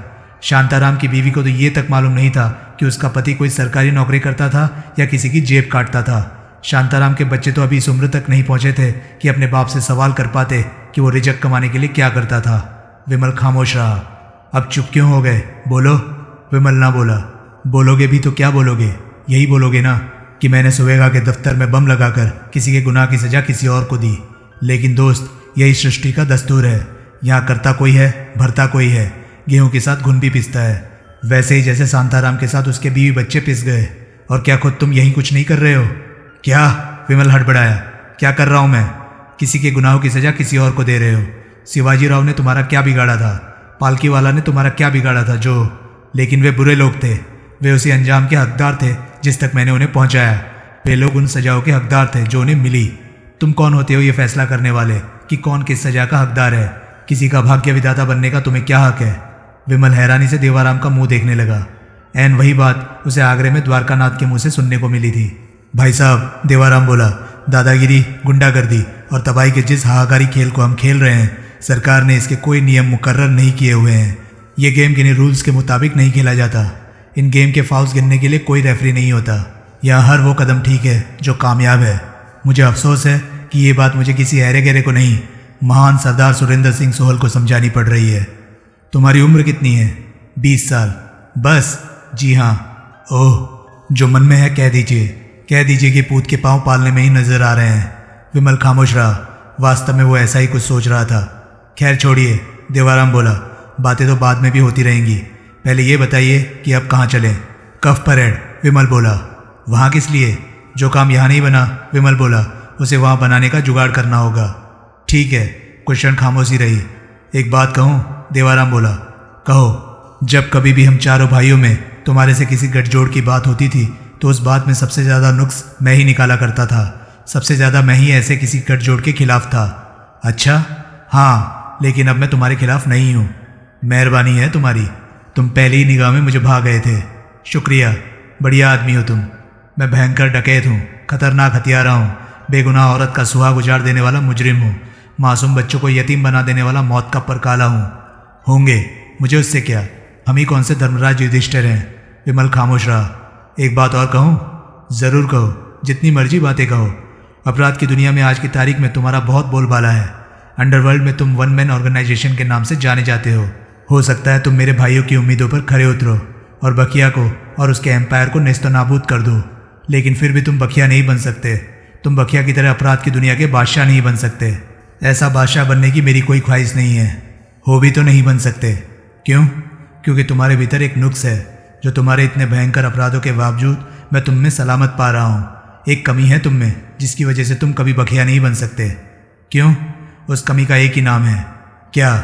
शांताराम की बीवी को तो ये तक मालूम नहीं था कि उसका पति कोई सरकारी नौकरी करता था या किसी की जेब काटता था। शांताराम के बच्चे तो अभी इस उम्र तक नहीं पहुंचे थे कि अपने बाप से सवाल कर पाते कि वो रिजक कमाने के लिए क्या करता था। विमल खामोश रहा। अब चुप क्यों हो गए? बोलो। विमल ना बोला। बोलोगे भी तो क्या बोलोगे? यही बोलोगे ना कि मैंने सुबेगा के दफ्तर में बम लगाकर किसी के गुनाह की सजा किसी और को दी। लेकिन दोस्त, यही सृष्टि का दस्तूर है। यहाँ करता कोई है, भरता कोई है। गेहूं के साथ घुन भी पिसता है, वैसे ही जैसे शांताराम के साथ उसके बीवी बच्चे पिस गए। और क्या खुद तुम यही कुछ नहीं कर रहे हो? क्या? विमल हड़बड़ाया। क्या कर रहा हूँ मैं? किसी के गुनाहों की सजा किसी और को दे रहे हो। शिवाजीराव ने तुम्हारा क्या बिगाड़ा था? पालकी वाला ने तुम्हारा क्या बिगाड़ा था? जो, लेकिन वे बुरे लोग थे। वे उसी अंजाम के हकदार थे जिस तक मैंने उन्हें पहुंचाया। वे लोग उन सजाओं के हकदार थे जो उन्हें मिली। तुम कौन होते हो ये फैसला करने वाले कि कौन किस सजा का हकदार है? किसी का भाग्य विधाता बनने का तुम्हें क्या हक है? विमल हैरानी से देवाराम का मुंह देखने लगा। एन वही बात उसे आगरे में द्वारकानाथ के मुंह से सुनने को मिली थी। भाई साहब, देवाराम बोला, दादागिरी, गुंडागर्दी और तबाही के जिस हाहाकारी खेल को हम खेल रहे हैं, सरकार ने इसके कोई नियम मुकर्रर नहीं किए हुए हैं। ये गेम किन्हीं रूल्स के मुताबिक नहीं खेला जाता। इन गेम के फाउल्स गिनने के लिए कोई रेफरी नहीं होता। यहाँ हर वो कदम ठीक है जो कामयाब है। मुझे अफसोस है कि ये बात मुझे किसी हैरे गहरे को नहीं, महान सरदार सुरेंद्र सिंह सोहल को समझानी पड़ रही है। तुम्हारी उम्र कितनी है? 20 साल। बस? जी हाँ। ओह, जो मन में है कह दीजिए कि पूत के पांव पालने में ही नजर आ रहे हैं। विमल खामोश रहा। वास्तव में वो ऐसा ही कुछ सोच रहा था। खैर छोड़िए, देवाराम बोला, बातें तो बाद में भी होती रहेंगी। पहले ये बताइए कि अब कहाँ चलें? कफ परेड, विमल बोला। वहाँ किस लिए? जो काम यहाँ नहीं बना, विमल बोला, उसे वहाँ बनाने का जुगाड़ करना होगा। ठीक है। कुछ क्षण खामोशी रही। एक बात कहूँ? देवाराम बोला। कहो। जब कभी भी हम चारों भाइयों में तुम्हारे से किसी गठजोड़ की बात होती थी तो उस बात में सबसे ज़्यादा नुक्स मैं ही निकाला करता था। सबसे ज़्यादा मैं ही ऐसे किसी गठजोड़ के खिलाफ था। अच्छा? हाँ, लेकिन अब मैं तुम्हारे खिलाफ नहीं हूँ। मेहरबानी है तुम्हारी। तुम पहली ही निगाह में मुझे भा गए थे। शुक्रिया। बढ़िया आदमी हो तुम। मैं भयंकर डकैत हूँ, खतरनाक हथियारा हूँ, बेगुनाह औरत का सुहाग उजाड़ देने वाला मुजरिम हूँ, मासूम बच्चों को यतीम बना देने वाला मौत का परकाला हूँ। होंगे, मुझे उससे क्या? हम ही कौन से धर्मराज युधिष्ठिर हैं? विमल खामोश रहा। एक बात और कहूँ? ज़रूर कहो, जितनी मर्जी बातें कहो। अपराध की दुनिया में आज की तारीख में तुम्हारा बहुत बोलबाला है। अंडरवर्ल्ड में तुम वन मैन ऑर्गेनाइजेशन के नाम से जाने जाते हो सकता है तुम मेरे भाइयों की उम्मीदों पर खरे उतरो और बखिया को और उसके एम्पायर को नेस्तनाबूद कर दो, लेकिन फिर भी तुम बखिया नहीं बन सकते। तुम बखिया की तरह अपराध की दुनिया के बादशाह नहीं बन सकते। ऐसा बादशाह बनने की मेरी कोई ख्वाहिश नहीं है। हो भी तो नहीं बन सकते। क्यों? क्योंकि तुम्हारे भीतर एक नुक्स है जो तुम्हारे इतने भयंकर अपराधों के बावजूद मैं तुम में सलामत पा रहा हूँ। एक कमी है तुम में जिसकी वजह से तुम कभी बखिया नहीं बन सकते। क्यों? उस कमी का एक ही नाम है। क्या?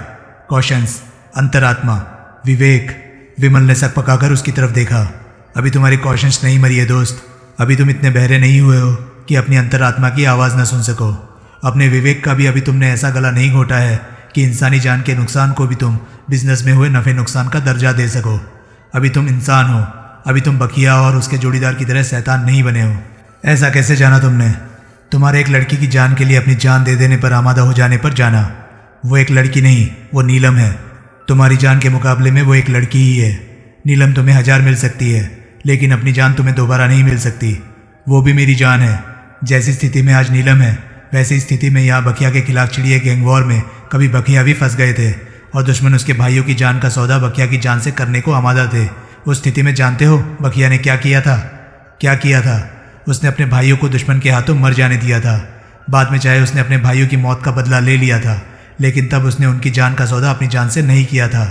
कॉशंस, अंतरात्मा, विवेक। विमल ने सक पकाकर उसकी तरफ देखा। अभी तुम्हारी कॉशंस नहीं मरी है दोस्त। अभी तुम इतने बहरे नहीं हुए हो कि अपनी अंतरात्मा की आवाज़ न सुन सको। अपने विवेक का भी अभी तुमने ऐसा गला नहीं घोटा है कि इंसानी जान के नुकसान को भी तुम बिजनेस में हुए नफ़े नुकसान का दर्जा दे सको। अभी तुम इंसान हो। अभी तुम बखिया और उसके जोड़ीदार की तरह शैतान नहीं बने हो। ऐसा कैसे जाना तुमने? तुम्हारे एक लड़की की जान के लिए अपनी जान दे देने पर आमादा हो जाने पर जाना। वो एक लड़की नहीं, वो नीलम है। तुम्हारी जान के मुकाबले में वो एक लड़की ही है। नीलम तुम्हें 1000 मिल सकती है, लेकिन अपनी जान तुम्हें दोबारा नहीं मिल सकती। वो भी मेरी जान है। जैसी स्थिति में आज नीलम है, वैसी स्थिति में यहाँ बखिया के खिलाफ छिड़ी गैंग वॉर में कभी बखिया भी फंस गए थे और दुश्मन उसके भाइयों की जान का सौदा बखिया की जान से करने को आमादा थे। उस स्थिति में जानते हो बखिया ने क्या किया था? क्या किया था? उसने अपने भाइयों को दुश्मन के हाथों मर जाने दिया था। बाद में चाहे उसने अपने भाइयों की मौत का बदला ले लिया था, लेकिन तब उसने उनकी जान का सौदा अपनी जान से नहीं किया था।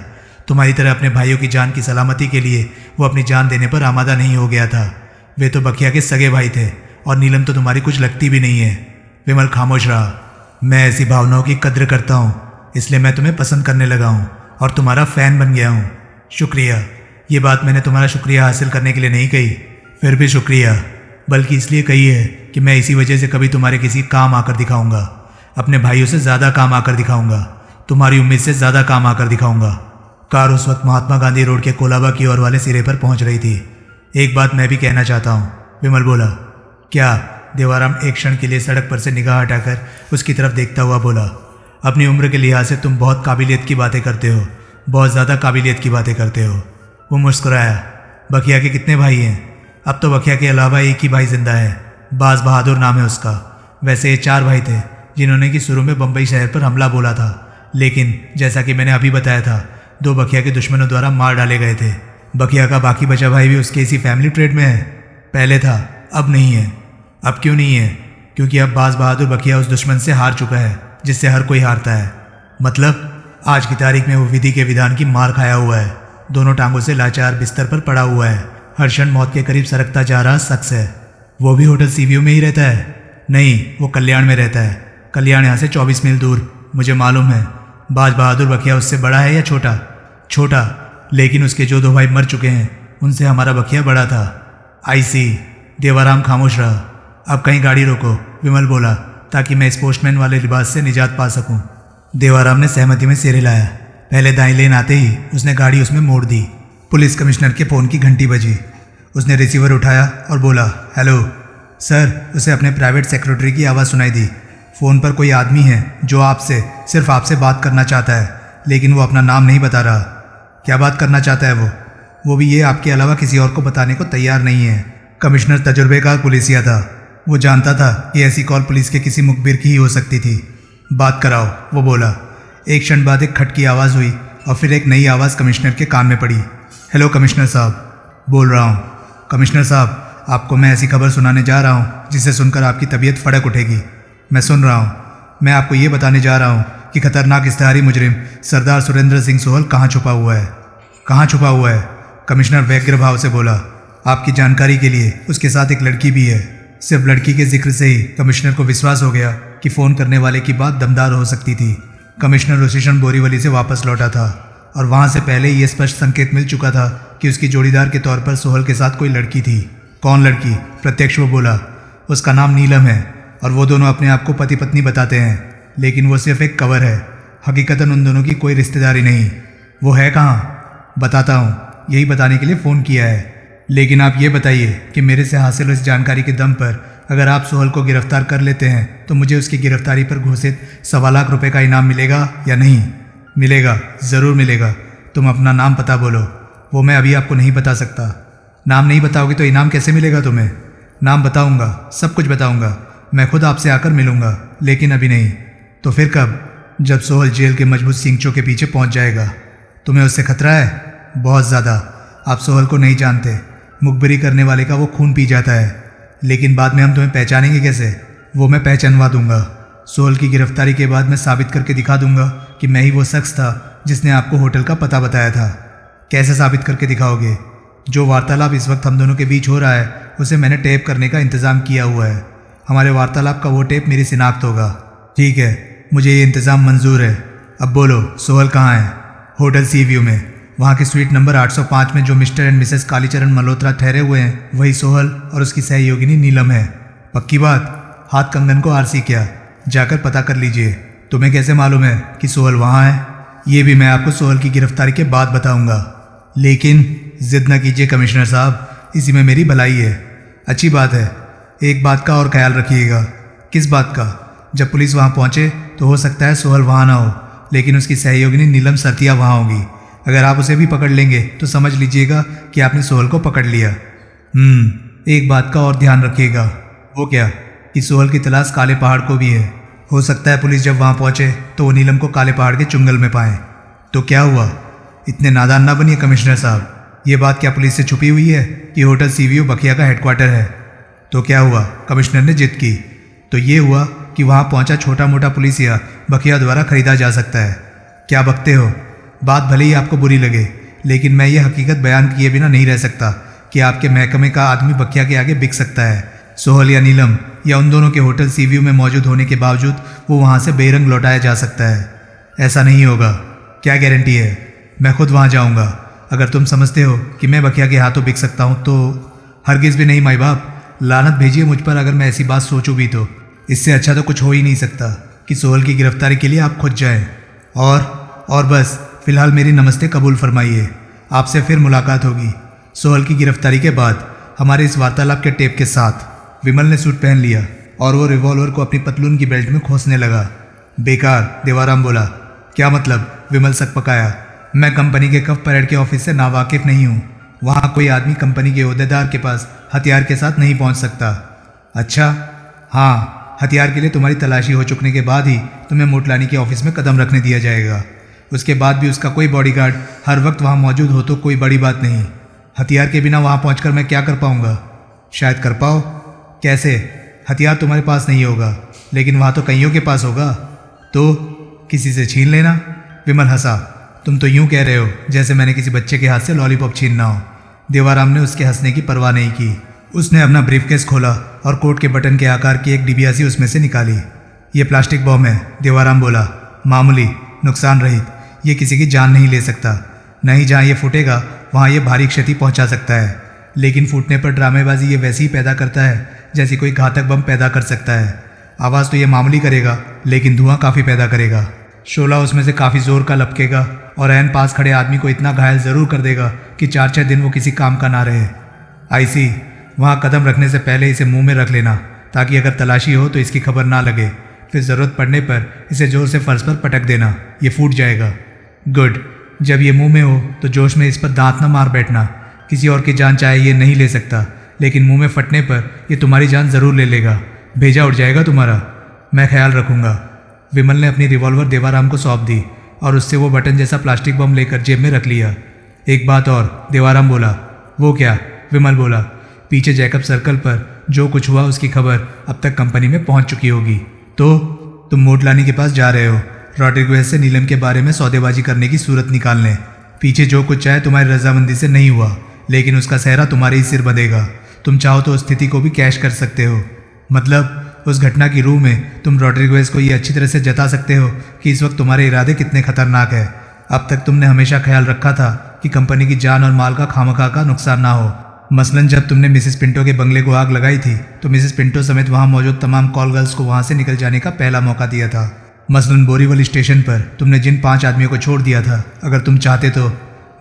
तुम्हारी तरह अपने भाइयों की जान की सलामती के लिए वो अपनी जान देने पर आमादा नहीं हो गया था। वे तो बखिया के सगे भाई थे और नीलम तो तुम्हारी कुछ लगती भी नहीं है। विमल खामोश रहा। मैं ऐसी भावनाओं की कद्र करता हूँ, इसलिए मैं तुम्हें पसंद करने लगा हूँ और तुम्हारा फ़ैन बन गया हूँ। शुक्रिया। ये बात मैंने तुम्हारा शुक्रिया हासिल करने के लिए नहीं कही, फिर भी शुक्रिया, बल्कि इसलिए कही है कि मैं इसी वजह से कभी तुम्हारे किसी काम आकर दिखाऊंगा। अपने भाइयों से ज़्यादा काम आकर दिखाऊंगा। तुम्हारी उम्मीद से ज़्यादा काम आकर दिखाऊंगा। कार उस वक्त महात्मा गांधी रोड के कोलाबा की ओर वाले सिरे पर पहुंच रही थी। एक बात मैं भी कहना चाहता हूँ, विमल बोला। क्या? देवाराम एक क्षण के लिए सड़क पर से निगाह हटाकर उसकी तरफ देखता हुआ बोला। अपनी उम्र के लिहाज से तुम बहुत काबिलियत की बातें करते हो, बहुत ज़्यादा काबिलियत की बातें करते हो। वो मुस्कुराया। बखिया के कितने भाई हैं? अब तो बखिया के अलावा एक ही भाई जिंदा है, बाज बहादुर नाम है उसका। वैसे ये 4 भाई थे जिन्होंने कि शुरू में बम्बई शहर पर हमला बोला था, लेकिन जैसा कि मैंने अभी बताया था, 2 बखिया के दुश्मनों द्वारा मार डाले गए थे। बखिया का बाकी बचा भाई भी उसके इसी फैमिली ट्रेड में है। पहले था, अब नहीं है। अब क्यों नहीं है? क्योंकि अब बाज बहादुर बखिया उस दुश्मन से हार चुका है जिससे हर कोई हारता है। मतलब आज की तारीख में वो विधि के विधान की मार खाया हुआ है, दोनों टांगों से लाचार बिस्तर पर पड़ा हुआ है, हर क्षण मौत के करीब सरकता जा रहा शख्स है। वो भी होटल सीवीयू में ही रहता है? नहीं, वो कल्याण में रहता है। कल्याण यहाँ से 24 मील दूर। मुझे मालूम है। बाज बहादुर बखिया उससे बड़ा है या छोटा? छोटा, लेकिन उसके जो 2 भाई मर चुके हैं उनसे हमारा बखिया बड़ा था। आई सी। देवाराम खामोश रहा। अब कहीं गाड़ी रोको, विमल बोला, ताकि मैं इस पोस्टमैन वाले लिबास से निजात पा सकूं। देवाराम ने सहमति में सिर हिलाया। पहले दाएं लेन आते ही उसने गाड़ी उसमें मोड़ दी। पुलिस कमिश्नर के फ़ोन की घंटी बजी। उसने रिसीवर उठाया और बोला, हेलो सर। उसे अपने प्राइवेट सेक्रेटरी की आवाज़ सुनाई दी। फ़ोन पर कोई आदमी है जो सिर्फ आपसे बात करना चाहता है, लेकिन वो अपना नाम नहीं बता रहा। क्या बात करना चाहता है वो भी ये आपके अलावा किसी और को बताने को तैयार नहीं है। कमिश्नर तजुर्बेकार पुलिसिया था। वो जानता था कि ऐसी कॉल पुलिस के किसी मुखबिर की ही हो सकती थी। बात कराओ, वो बोला। एक क्षण बाद एक खट की आवाज़ हुई और फिर एक नई आवाज़ कमिश्नर के कान में पड़ी। हेलो कमिश्नर साहब, बोल रहा हूँ। कमिश्नर साहब, आपको मैं ऐसी खबर सुनाने जा रहा हूँ जिसे सुनकर आपकी तबीयत फड़क उठेगी। मैं सुन रहा हूँ। मैं आपको ये बताने जा रहा हूँ कि खतरनाक इश्तेहारी मुजरिम सरदार सुरेंद्र सिंह सोहल कहाँ छुपा हुआ है। कहाँ छुपा हुआ है? कमिश्नर व्यग्र भाव से बोला। आपकी जानकारी के लिए उसके साथ एक लड़की भी है। सिर्फ लड़की के जिक्र से ही कमिश्नर को विश्वास हो गया कि फ़ोन करने वाले की बात दमदार हो सकती थी। कमिश्नर रोशेशन बोरीवली से वापस लौटा था और वहाँ से पहले ये स्पष्ट संकेत मिल चुका था कि उसकी जोड़ीदार के तौर पर सोहल के साथ कोई लड़की थी। कौन लड़की? प्रत्यक्ष वो बोला। उसका नाम नीलम है और वो दोनों अपने आप को पति पत्नी बताते हैं, लेकिन वो सिर्फ एक कवर है। हकीकतन उन दोनों की कोई रिश्तेदारी नहीं। वो है कहाँ? बताता हूँ, यही बताने के लिए फ़ोन किया है। लेकिन आप ये बताइए कि मेरे से हासिल इस जानकारी के दम पर अगर आप सोहल को गिरफ्तार कर लेते हैं तो मुझे उसकी गिरफ्तारी पर घोषित 1.25 लाख रुपए का इनाम मिलेगा या नहीं? मिलेगा, ज़रूर मिलेगा। तुम अपना नाम पता बोलो। वो मैं अभी आपको नहीं बता सकता। नाम नहीं बताओगे तो इनाम कैसे मिलेगा तुम्हें? नाम बताऊंगा, सब कुछ बताऊंगा। मैं खुद आपसे आकर मिलूंगा, लेकिन अभी नहीं। तो फिर कब? जब सोहल जेल के मजबूत सींचों के पीछे पहुंच जाएगा। तुम्हें उससे खतरा है? बहुत ज़्यादा। आप सोहल को नहीं जानते। मुखबिरी करने वाले का वो खून पी जाता है, लेकिन बाद में हम तुम्हें पहचानेंगे कैसे? वो मैं पहचानवा दूंगा। सोहल की गिरफ्तारी के बाद मैं साबित करके दिखा दूंगा कि मैं ही वो शख्स था जिसने आपको होटल का पता बताया था। कैसे साबित करके दिखाओगे? जो वार्तालाप इस वक्त हम दोनों के बीच हो रहा है उसे मैंने टेप करने का इंतज़ाम किया हुआ है। हमारे वार्तालाप का वो टेप मेरी शिनाख्त होगा। ठीक है, मुझे ये इंतज़ाम मंजूर है। अब बोलो, सोहल कहाँ है? होटल सी व्यू में, वहाँ के स्वीट नंबर 805 में जो mister and Mrs Kalicharan Malhotra ठहरे हुए हैं, वही सोहल और उसकी सहयोगिनी नीलम है। पक्की बात? हाथ कंगन को आरसी क्या? जाकर पता कर लीजिए। तुम्हें कैसे मालूम है कि सोहल वहाँ है? ये भी मैं आपको सोहल की गिरफ्तारी के बाद बताऊंगा। लेकिन जिद न कीजिए कमिश्नर साहब, इसी में मेरी भलाई है। अच्छी बात है। एक बात का और ख्याल रखिएगा। किस बात का? जब पुलिस वहाँ पहुँचे तो हो सकता है सोहल वहाँ ना हो, लेकिन उसकी सहयोगिनी नीलम सरतिया वहाँ होगी। अगर आप उसे भी पकड़ लेंगे तो समझ लीजिएगा कि आपने सोहल को पकड़ लिया। एक बात का और ध्यान रखिएगा। वो क्या? कि सोहल की तलाश काले पहाड़ को भी है। हो सकता है पुलिस जब वहाँ पहुँचे तो वो नीलम को काले पहाड़ के चुंगल में पाएं। तो क्या हुआ? इतने नादान ना बनिए कमिश्नर साहब। ये बात क्या पुलिस से छुपी हुई है कि होटल सीवीओ बखिया का हेडक्वार्टर है? तो क्या हुआ? कमिश्नर ने जिद की। तो ये हुआ कि वहाँ पहुँचा छोटा मोटा पुलिसिया बखिया द्वारा खरीदा जा सकता है। क्या बकते हो? बात भले ही आपको बुरी लगे, लेकिन मैं ये हकीकत बयान किए बिना नहीं रह सकता कि आपके महकमे का आदमी बखिया के आगे बिक सकता है। सोहल या नीलम या उन दोनों के होटल सीव्यू में मौजूद होने के बावजूद वो वहाँ से बेरंग लौटाया जा सकता है। ऐसा नहीं होगा। क्या गारंटी है? मैं खुद वहाँ जाऊँगा। अगर तुम समझते हो कि मैं बखिया के हाथों बिक सकता हूँ तो हरगिज़ भी नहीं माई बाप। लानत भेजिए मुझ पर अगर मैं ऐसी बात सोचूँ भी तो। इससे अच्छा तो कुछ हो ही नहीं सकता कि सोहल की गिरफ्तारी के लिए आप खुद जाएं। और बस फिलहाल मेरी नमस्ते कबूल फरमाइए। आपसे फिर मुलाकात होगी सोहल की गिरफ्तारी के बाद। हमारे इस वार्तालाप के टेप के साथ। विमल ने सूट पहन लिया और वो रिवॉल्वर को अपनी पतलून की बेल्ट में खोसने लगा। बेकार, देवाराम बोला। क्या मतलब? विमल सक पकाया। मैं कंपनी के कफ परेड के ऑफिस से नावाकिफ नहीं हूँ। वहाँ कोई आदमी कंपनी के ओहदेदार के पास हथियार के साथ नहीं पहुँच सकता। अच्छा? हाँ, हथियार के लिए तुम्हारी तलाशी हो चुकने के बाद ही तुम्हें मोटलानी के ऑफिस में कदम रखने दिया जाएगा। उसके बाद भी उसका कोई बॉडीगार्ड हर वक्त वहाँ मौजूद हो तो कोई बड़ी बात नहीं। हथियार के बिना वहाँ पहुँचकर मैं क्या कर पाऊँगा? शायद कर पाओ। कैसे? हथियार तुम्हारे पास नहीं होगा, लेकिन वहाँ तो कईयों के पास होगा। तो किसी से छीन लेना। विमल हंसा। तुम तो यूं कह रहे हो जैसे मैंने किसी बच्चे के हाथ से लॉलीपॉप छीनना हो। देवाराम ने उसके हंसने की परवाह नहीं की। उसने अपना ब्रीफकेस खोला और कोट के बटन के आकार की एक डिबिया सी उसमें से निकाली। ये प्लास्टिक बॉम्ब है, देवाराम बोला। मामूली, नुकसान रहित। ये किसी की जान नहीं ले सकता। नहीं जहाँ ये फूटेगा वहाँ ये भारी क्षति पहुँचा सकता है। लेकिन फूटने पर ड्रामेबाजी ये वैसे ही पैदा करता है जैसे कोई घातक बम पैदा कर सकता है। आवाज़ तो ये मामूली करेगा, लेकिन धुआं काफ़ी पैदा करेगा। शोला उसमें से काफ़ी ज़ोर का लपकेगा और ऐन पास खड़े आदमी को इतना घायल ज़रूर कर देगा कि 4-6 दिन वो किसी काम का ना रहे। आईसी, वहाँ कदम रखने से पहले इसे मुंह में रख लेना, ताकि अगर तलाशी हो तो इसकी खबर ना लगे। फिर ज़रूरत पड़ने पर इसे जोर से फर्श पर पटक देना, ये फूट जाएगा। गुड। जब ये मुंह में हो तो जोश में इस पर दांत न मार बैठना। किसी और की जान चाहे ये नहीं ले सकता, लेकिन मुंह में फटने पर ये तुम्हारी जान ज़रूर ले लेगा। भेजा उठ जाएगा तुम्हारा। मैं ख्याल रखूँगा। विमल ने अपनी रिवॉल्वर देवाराम को सौंप दी और उससे वो बटन जैसा प्लास्टिक बम लेकर जेब में रख लिया। एक बात और, देवाराम बोला। वो क्या? विमल बोला। पीछे जैकब सर्कल पर जो कुछ हुआ उसकी खबर अब तक कंपनी में पहुंच चुकी होगी। तो तुम मोटलानी के पास जा रहे हो रॉड्रिगेज से नीलम के बारे में सौदेबाजी करने की सूरत निकालने। पीछे जो कुछ चाहे तुम्हारी रजामंदी से नहीं हुआ, लेकिन उसका सेहरा तुम्हारे ही सिर बंधेगा। तुम चाहो तो उस स्थिति को भी कैश कर सकते हो। मतलब उस घटना की रूह में तुम रॉड्रिगेज को ये अच्छी तरह से जता सकते हो कि इस वक्त तुम्हारे इरादे कितने खतरनाक है। अब तक तुमने हमेशा ख्याल रखा था कि कंपनी की जान और माल का खामखा का नुकसान ना हो। मसलन जब तुमने मिसेस पिंटो के बंगले को आग लगाई थी तो मिसेस पिंटो समेत वहां मौजूद तमाम कॉल गर्ल्स को वहां से निकल जाने का पहला मौका दिया था। मसलन बोरीवली स्टेशन पर तुमने जिन 5 आदमियों को छोड़ दिया था, अगर तुम चाहते तो।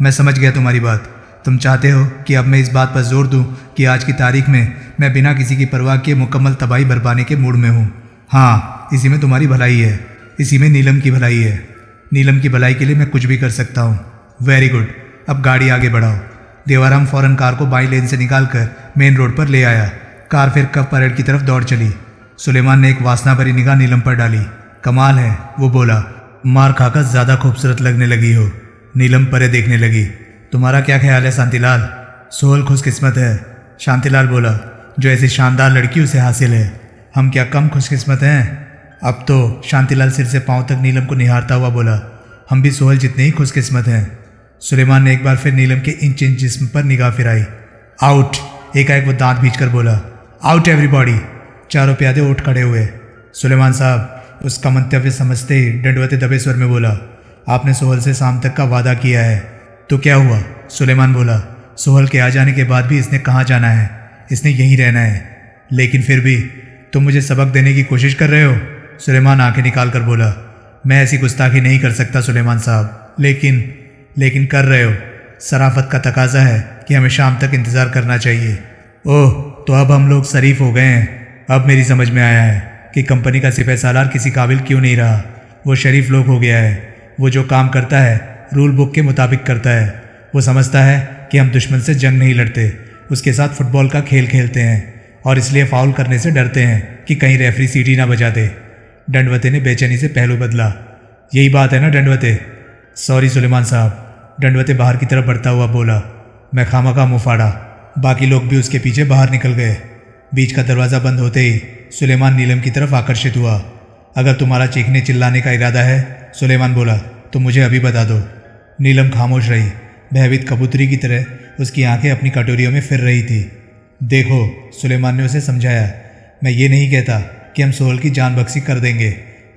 मैं समझ गया तुम्हारी बात। तुम चाहते हो कि अब मैं इस बात पर जोर दूं कि आज की तारीख में मैं बिना किसी की परवाह किए मुकम्मल तबाही बरपाने के मूड में हूँ। हाँ, इसी में तुम्हारी भलाई है, इसी में नीलम की भलाई है। नीलम की भलाई के लिए मैं कुछ भी कर सकता हूँ। वेरी गुड, अब गाड़ी आगे बढ़ाओ। देवाराम फौरन कार को बाई लेन से निकालकर मेन रोड पर ले आया। कार फिर कब परेड की तरफ दौड़ चली। सुलेमान ने एक वासना भरी निगाह नीलम पर डाली। कमाल है, वो बोला। मार खाकर ज़्यादा खूबसूरत लगने लगी हो। नीलम परे देखने लगी। तुम्हारा क्या ख्याल है शांतिलाल? सोहल खुशकिस्मत है, शांतिलाल बोला। जो ऐसी शानदार लड़की उसे हासिल है। हम क्या कम खुशकिस्मत हैं? अब तो शांतिलाल सिर से पांव तक नीलम को निहारता हुआ बोला। हम भी सोहल जितने ही खुशकिस्मत हैं। सुलेमान ने एक बार फिर नीलम के इंच इंच जिस्म पर निगाह फिराई। आउट, एकाएक वो दांत भींचकर बोला। Out everybody. चारों प्यादे उठ खड़े हुए। सुलेमान साहब, उसका मंतव्य समझते ही डंडवते दबे स्वर में बोला। आपने सोहल से शाम तक का वादा किया है। तो क्या हुआ? सुलेमान बोला। सोहल के आ जाने के बाद भी इसने कहाँ जाना है? इसने यहीं रहना है। लेकिन फिर भी तुम मुझे सबक देने की कोशिश कर रहे हो? सुलेमान आंखें निकाल कर बोला। मैं ऐसी गुस्ताखी नहीं कर सकता सुलेमान साहब, लेकिन कर रहे हो। सराफत का तकाजा है कि हमें शाम तक इंतज़ार करना चाहिए। ओह, तो अब हम लोग शरीफ हो गए हैं। अब मेरी समझ में आया है कि कंपनी का सिपह सालार किसी काबिल क्यों नहीं रहा। वो शरीफ लोग हो गया है। वो जो काम करता है रूल बुक के मुताबिक करता है। वो समझता है कि हम दुश्मन से जंग नहीं लड़ते, उसके साथ फुटबॉल का खेल खेलते हैं और इसलिए फाउल करने से डरते हैं कि कहीं रेफरी सीटी ना बजा दे। डंडवते ने बेचैनी से पहलू बदला। यही बात है ना डंडवते? सॉरी सुलेमान साहब, डंडवते बाहर की तरफ बढ़ता हुआ बोला। मैं खामखा मुँह फाड़ा। बाकी लोग भी उसके पीछे बाहर निकल गए। बीच का दरवाज़ा बंद होते ही सुलेमान नीलम की तरफ आकर्षित हुआ। अगर तुम्हारा चीखने चिल्लाने का इरादा है, सुलेमान बोला, तो मुझे अभी बता दो। नीलम खामोश रही। भयभीत कबूतरी की तरह उसकी आंखें अपनी कटोरियों में फिर रही थी। देखो, सुलेमान ने उसे समझाया, मैं ये नहीं कहता कि हम सोहल की जान बख्शी कर देंगे।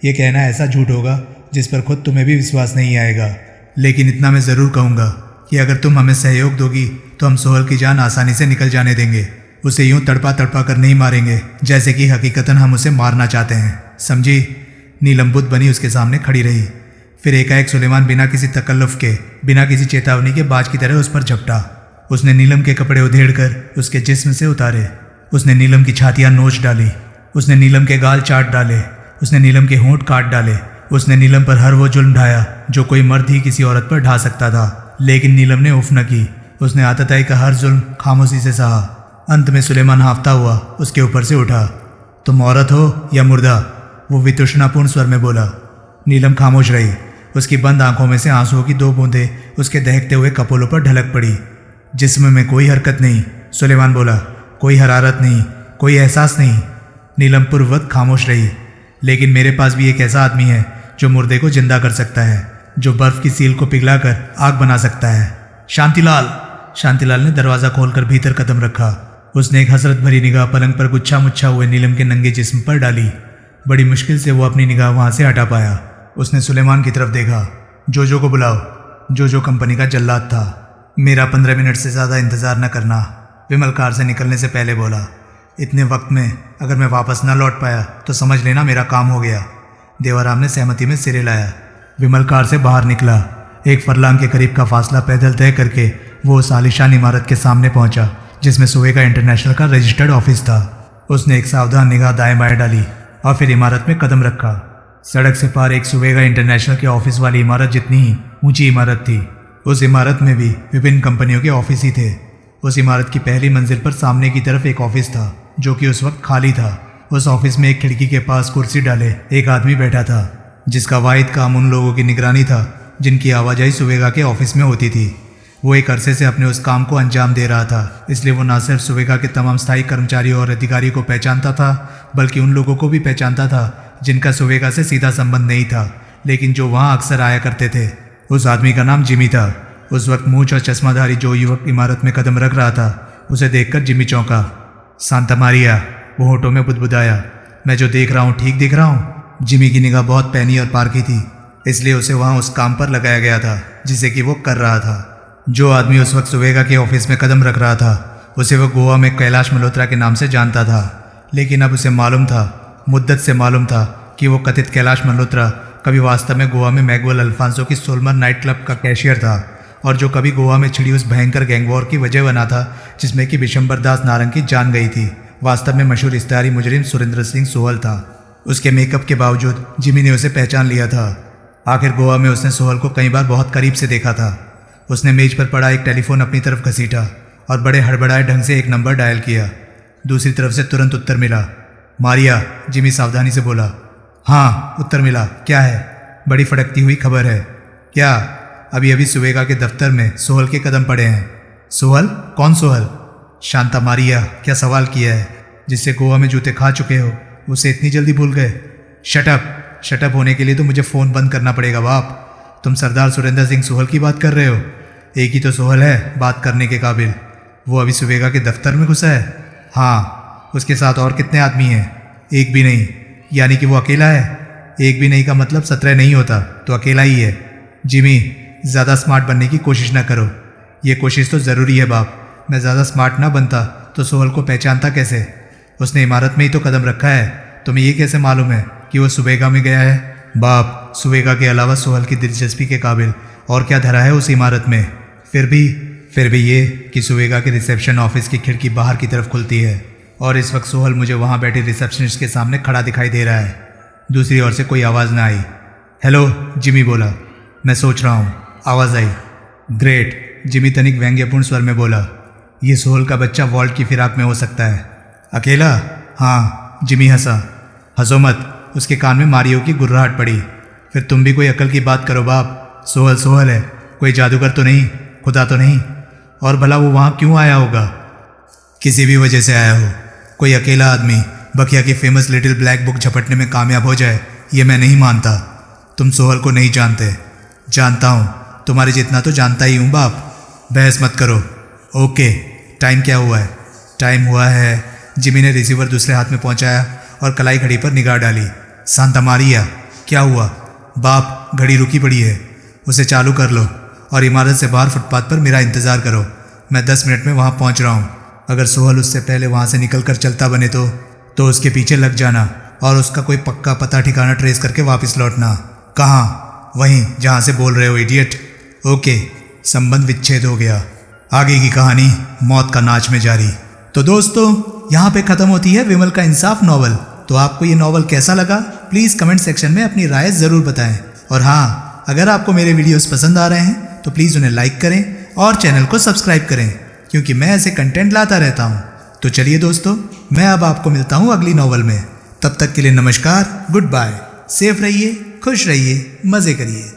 ये कहना ऐसा झूठ होगा जिस पर खुद तुम्हें भी विश्वास नहीं आएगा। लेकिन इतना मैं ज़रूर कहूँगा कि अगर तुम हमें सहयोग दोगी तो हम सोहल की जान आसानी से निकल जाने देंगे। उसे यूं तड़पा तड़पा कर नहीं मारेंगे जैसे कि हकीकतन हम उसे मारना चाहते हैं, समझी? नीलम बुत बनी उसके सामने खड़ी रही। फिर एकाएक सुलेमान बिना किसी तकल्लुफ के, बिना किसी चेतावनी के बाज की तरह उस पर झपटा। उसने नीलम के कपड़े उधेड़कर उसके जिस्म से उतारे। उसने नीलम की छातियां नोच डाली। उसने नीलम के गाल चाट डाले। उसने नीलम के होंठ काट डाले। उसने नीलम पर हर वो जुल्म ढाया जो कोई मर्द ही किसी औरत पर ढा सकता था। लेकिन नीलम ने उफ न की। उसने आतताई का हर जुल्म खामोशी से सहा। अंत में सुलेमान हांफता हुआ उसके ऊपर से उठा। तुम औरत हो या मुर्दा? वो वितृष्णापूर्ण स्वर में बोला। नीलम खामोश रही। उसकी बंद आंखों में से आंसुओं की 2 बूंदें उसके दहकते हुए कपोलों पर ढलक पड़ी। जिस्म में कोई हरकत नहीं, सुलेमान बोला। कोई हरारत नहीं, कोई एहसास नहीं। नीलम पूर्ववत खामोश रही। लेकिन मेरे पास भी एक ऐसा आदमी है जो मुर्दे को जिंदा कर सकता है, जो बर्फ की सील को पिघलाकर आग बना सकता है। शांतिलाल! शांतिलाल ने दरवाज़ा खोलकर भीतर कदम रखा। उसने एक हसरत भरी निगाह पलंग पर गुच्छा मुच्छा हुए नीलम के नंगे जिस्म पर डाली। बड़ी मुश्किल से वो अपनी निगाह वहाँ से हटा पाया। उसने सुलेमान की तरफ देखा। जोजो को बुलाओ। जोजो कंपनी का जल्लाद था। मेरा 15 मिनट से ज़्यादा इंतज़ार न करना। विमल कार से निकलने से पहले बोला। इतने वक्त में अगर मैं वापस न लौट पाया तो समझ लेना मेरा काम हो गया। देवाराम ने सहमति में सिर हिलाया। विमल कार से बाहर निकला। एक फरलांग के करीब का फासला पैदल तय करके वो उस आलीशान इमारत के सामने पहुंचा जिसमें सुवेगा इंटरनेशनल का रजिस्टर्ड ऑफिस था। उसने एक सावधान निगाह दाएं बाएं डाली और फिर इमारत में कदम रखा। सड़क से पार एक सुवेगा इंटरनेशनल के ऑफिस वाली इमारत जितनी ही ऊंची इमारत थी। उस इमारत में भी विभिन्न कंपनियों के ऑफिस ही थे। उस इमारत की पहली मंजिल पर सामने की तरफ एक ऑफिस था जो कि उस वक्त खाली था। उस ऑफिस में एक खिड़की के पास कुर्सी डाले एक आदमी बैठा था जिसका वाहिद काम उन लोगों की निगरानी था जिनकी आवाजाही सुवेगा के ऑफिस में होती थी। वो एक अरसे से अपने उस काम को अंजाम दे रहा था, इसलिए वो न सिर्फ सुवेगा के तमाम स्थायी कर्मचारियों और अधिकारियों को पहचानता था बल्कि उन लोगों को भी पहचानता था जिनका सुवेगा से सीधा संबंध नहीं था लेकिन जो वहाँ अक्सर आया करते थे। उस आदमी का नाम जिमी था। उस वक्त मूंछ और चश्माधारी जो युवक इमारत में कदम रख रहा था उसे देखकर जिमी चौंका। सांता मारिया, वो होठों में बुदबुदाया। मैं जो देख रहा हूँ ठीक दिख रहा हूँ? जिमी की निगाह बहुत पैनी और पारखी थी, इसलिए उसे वहाँ उस काम पर लगाया गया था जिसे कि वो कर रहा था। जो आदमी उस वक्त सुवेगा के ऑफिस में कदम रख रहा था उसे वो गोवा में कैलाश मल्होत्रा के नाम से जानता था, लेकिन अब उसे मालूम था, मुद्दत से मालूम था कि वो कथित कैलाश मल्होत्रा कभी वास्तव में गोवा में मैगवेल अल्फांसो की सोलमर नाइट क्लब का कैशियर था और जो कभी गोवा में छिड़ी उस भयंकर गैंगवॉर की वजह बना था जिसमें कि बिशंबर दास नारंग की जान गई थी। वास्तव में मशहूर इश्तेहारी मुजरिम सुरेंद्र सिंह सोहल था। उसके मेकअप के बावजूद जिमी ने उसे पहचान लिया था। आखिर गोवा में उसने सोहल को कई बार बहुत करीब से देखा था। उसने मेज पर पड़ा एक टेलीफोन अपनी तरफ घसीटा और बड़े हड़बड़ाए ढंग से एक नंबर डायल किया। दूसरी तरफ से तुरंत उत्तर मिला। मारिया, जिमी सावधानी से बोला। हाँ, उत्तर मिला। क्या है? बड़ी फड़कती हुई खबर है। क्या? अभी अभी सुवेगा के दफ्तर में सोहल के कदम पड़े हैं। सोहल? कौन सोहल? शांता मारिया, क्या सवाल किया है? जिससे गोवा में जूते खा चुके हो उसे इतनी जल्दी भूल गए? शटअप। शटअप होने के लिए तो मुझे फ़ोन बंद करना पड़ेगा बाप। तुम सरदार सुरेंद्र सिंह सोहल की बात कर रहे हो? एक ही तो सोहल है बात करने के काबिल। वो अभी सुवेगा के दफ्तर में घुसा है। हाँ, उसके साथ और कितने आदमी हैं? एक भी नहीं। यानी कि वो अकेला है? एक भी नहीं का मतलब 17 नहीं होता, तो अकेला ही है। जिमी, ज़्यादा स्मार्ट बनने की कोशिश ना करो। ये कोशिश तो ज़रूरी है बाप। मैं ज़्यादा स्मार्ट ना बनता तो सोहल को पहचानता कैसे? उसने इमारत में ही तो कदम रखा है। तुम्हें ये कैसे मालूम है कि वो सुवेगा में गया है? बाप, सुवेगा के अलावा सोहल की दिलचस्पी के काबिल और क्या धरा है उस इमारत में? फिर भी ये कि सुवेगा के रिसेप्शन ऑफिस की खिड़की बाहर की तरफ खुलती है और इस वक्त सोहल मुझे वहाँ बैठे रिसेप्शनिस्ट के सामने खड़ा दिखाई दे रहा है। दूसरी ओर से कोई आवाज़ ना आई। हेलो, जिमी बोला। मैं सोच रहा हूँ, आवाज़ आई। ग्रेट, जिमी तनिक व्यंग्यपूर्ण स्वर में बोला। ये सोहल का बच्चा वॉल्ट की फिराक में हो सकता है। अकेला? हाँ, जिमी हंसा। हंसो मत, उसके कान में मारियो की गुर्राहट पड़ी। फिर तुम भी कोई अकल की बात करो बाप। सोहल सोहल है, कोई जादूगर तो नहीं, खुदा तो नहीं। और भला वो वहाँ क्यों आया होगा? किसी भी वजह से आया हो। कोई अकेला आदमी बकिया की फेमस लिटिल ब्लैक बुक झपटने में कामयाब हो जाए, ये मैं नहीं मानता। तुम सोहल को नहीं जानते। जानता हूँ, तुम्हारे जितना तो जानता ही हूँ बाप। बहस मत करो। ओके, टाइम क्या हुआ है? टाइम हुआ है। जिमी ने रिसीवर दूसरे हाथ में पहुँचाया और कलाई घड़ी पर निगाह डाली। सांता मारिया, क्या हुआ? बाप, घड़ी रुकी पड़ी है, उसे चालू कर लो और इमारत से बाहर फुटपाथ पर मेरा इंतज़ार करो। मैं 10 मिनट में वहाँ पहुँच रहा हूँ। अगर सोहल उससे पहले वहाँ से निकल कर चलता बने तो उसके पीछे लग जाना और उसका कोई पक्का पता ठिकाना ट्रेस करके वापस लौटना। कहाँ? वहीं जहाँ से बोल रहे हो इडियट। ओके, संबंध विच्छेद हो गया। आगे की कहानी मौत का नाच में जारी। तो दोस्तों, यहाँ पे ख़त्म होती है विमल का इंसाफ नॉवल। तो आपको ये नॉवल कैसा लगा प्लीज़ कमेंट सेक्शन में अपनी राय ज़रूर बताएं। और हाँ, अगर आपको मेरे वीडियोस पसंद आ रहे हैं तो प्लीज़ उन्हें लाइक करें और चैनल को सब्सक्राइब करें, क्योंकि मैं ऐसे कंटेंट लाता रहता हूँ। तो चलिए दोस्तों, मैं अब आपको मिलता हूँ अगली नॉवल में। तब तक के लिए नमस्कार, गुड बाय। सेफ रहिए, खुश रहिए, मज़े करिए।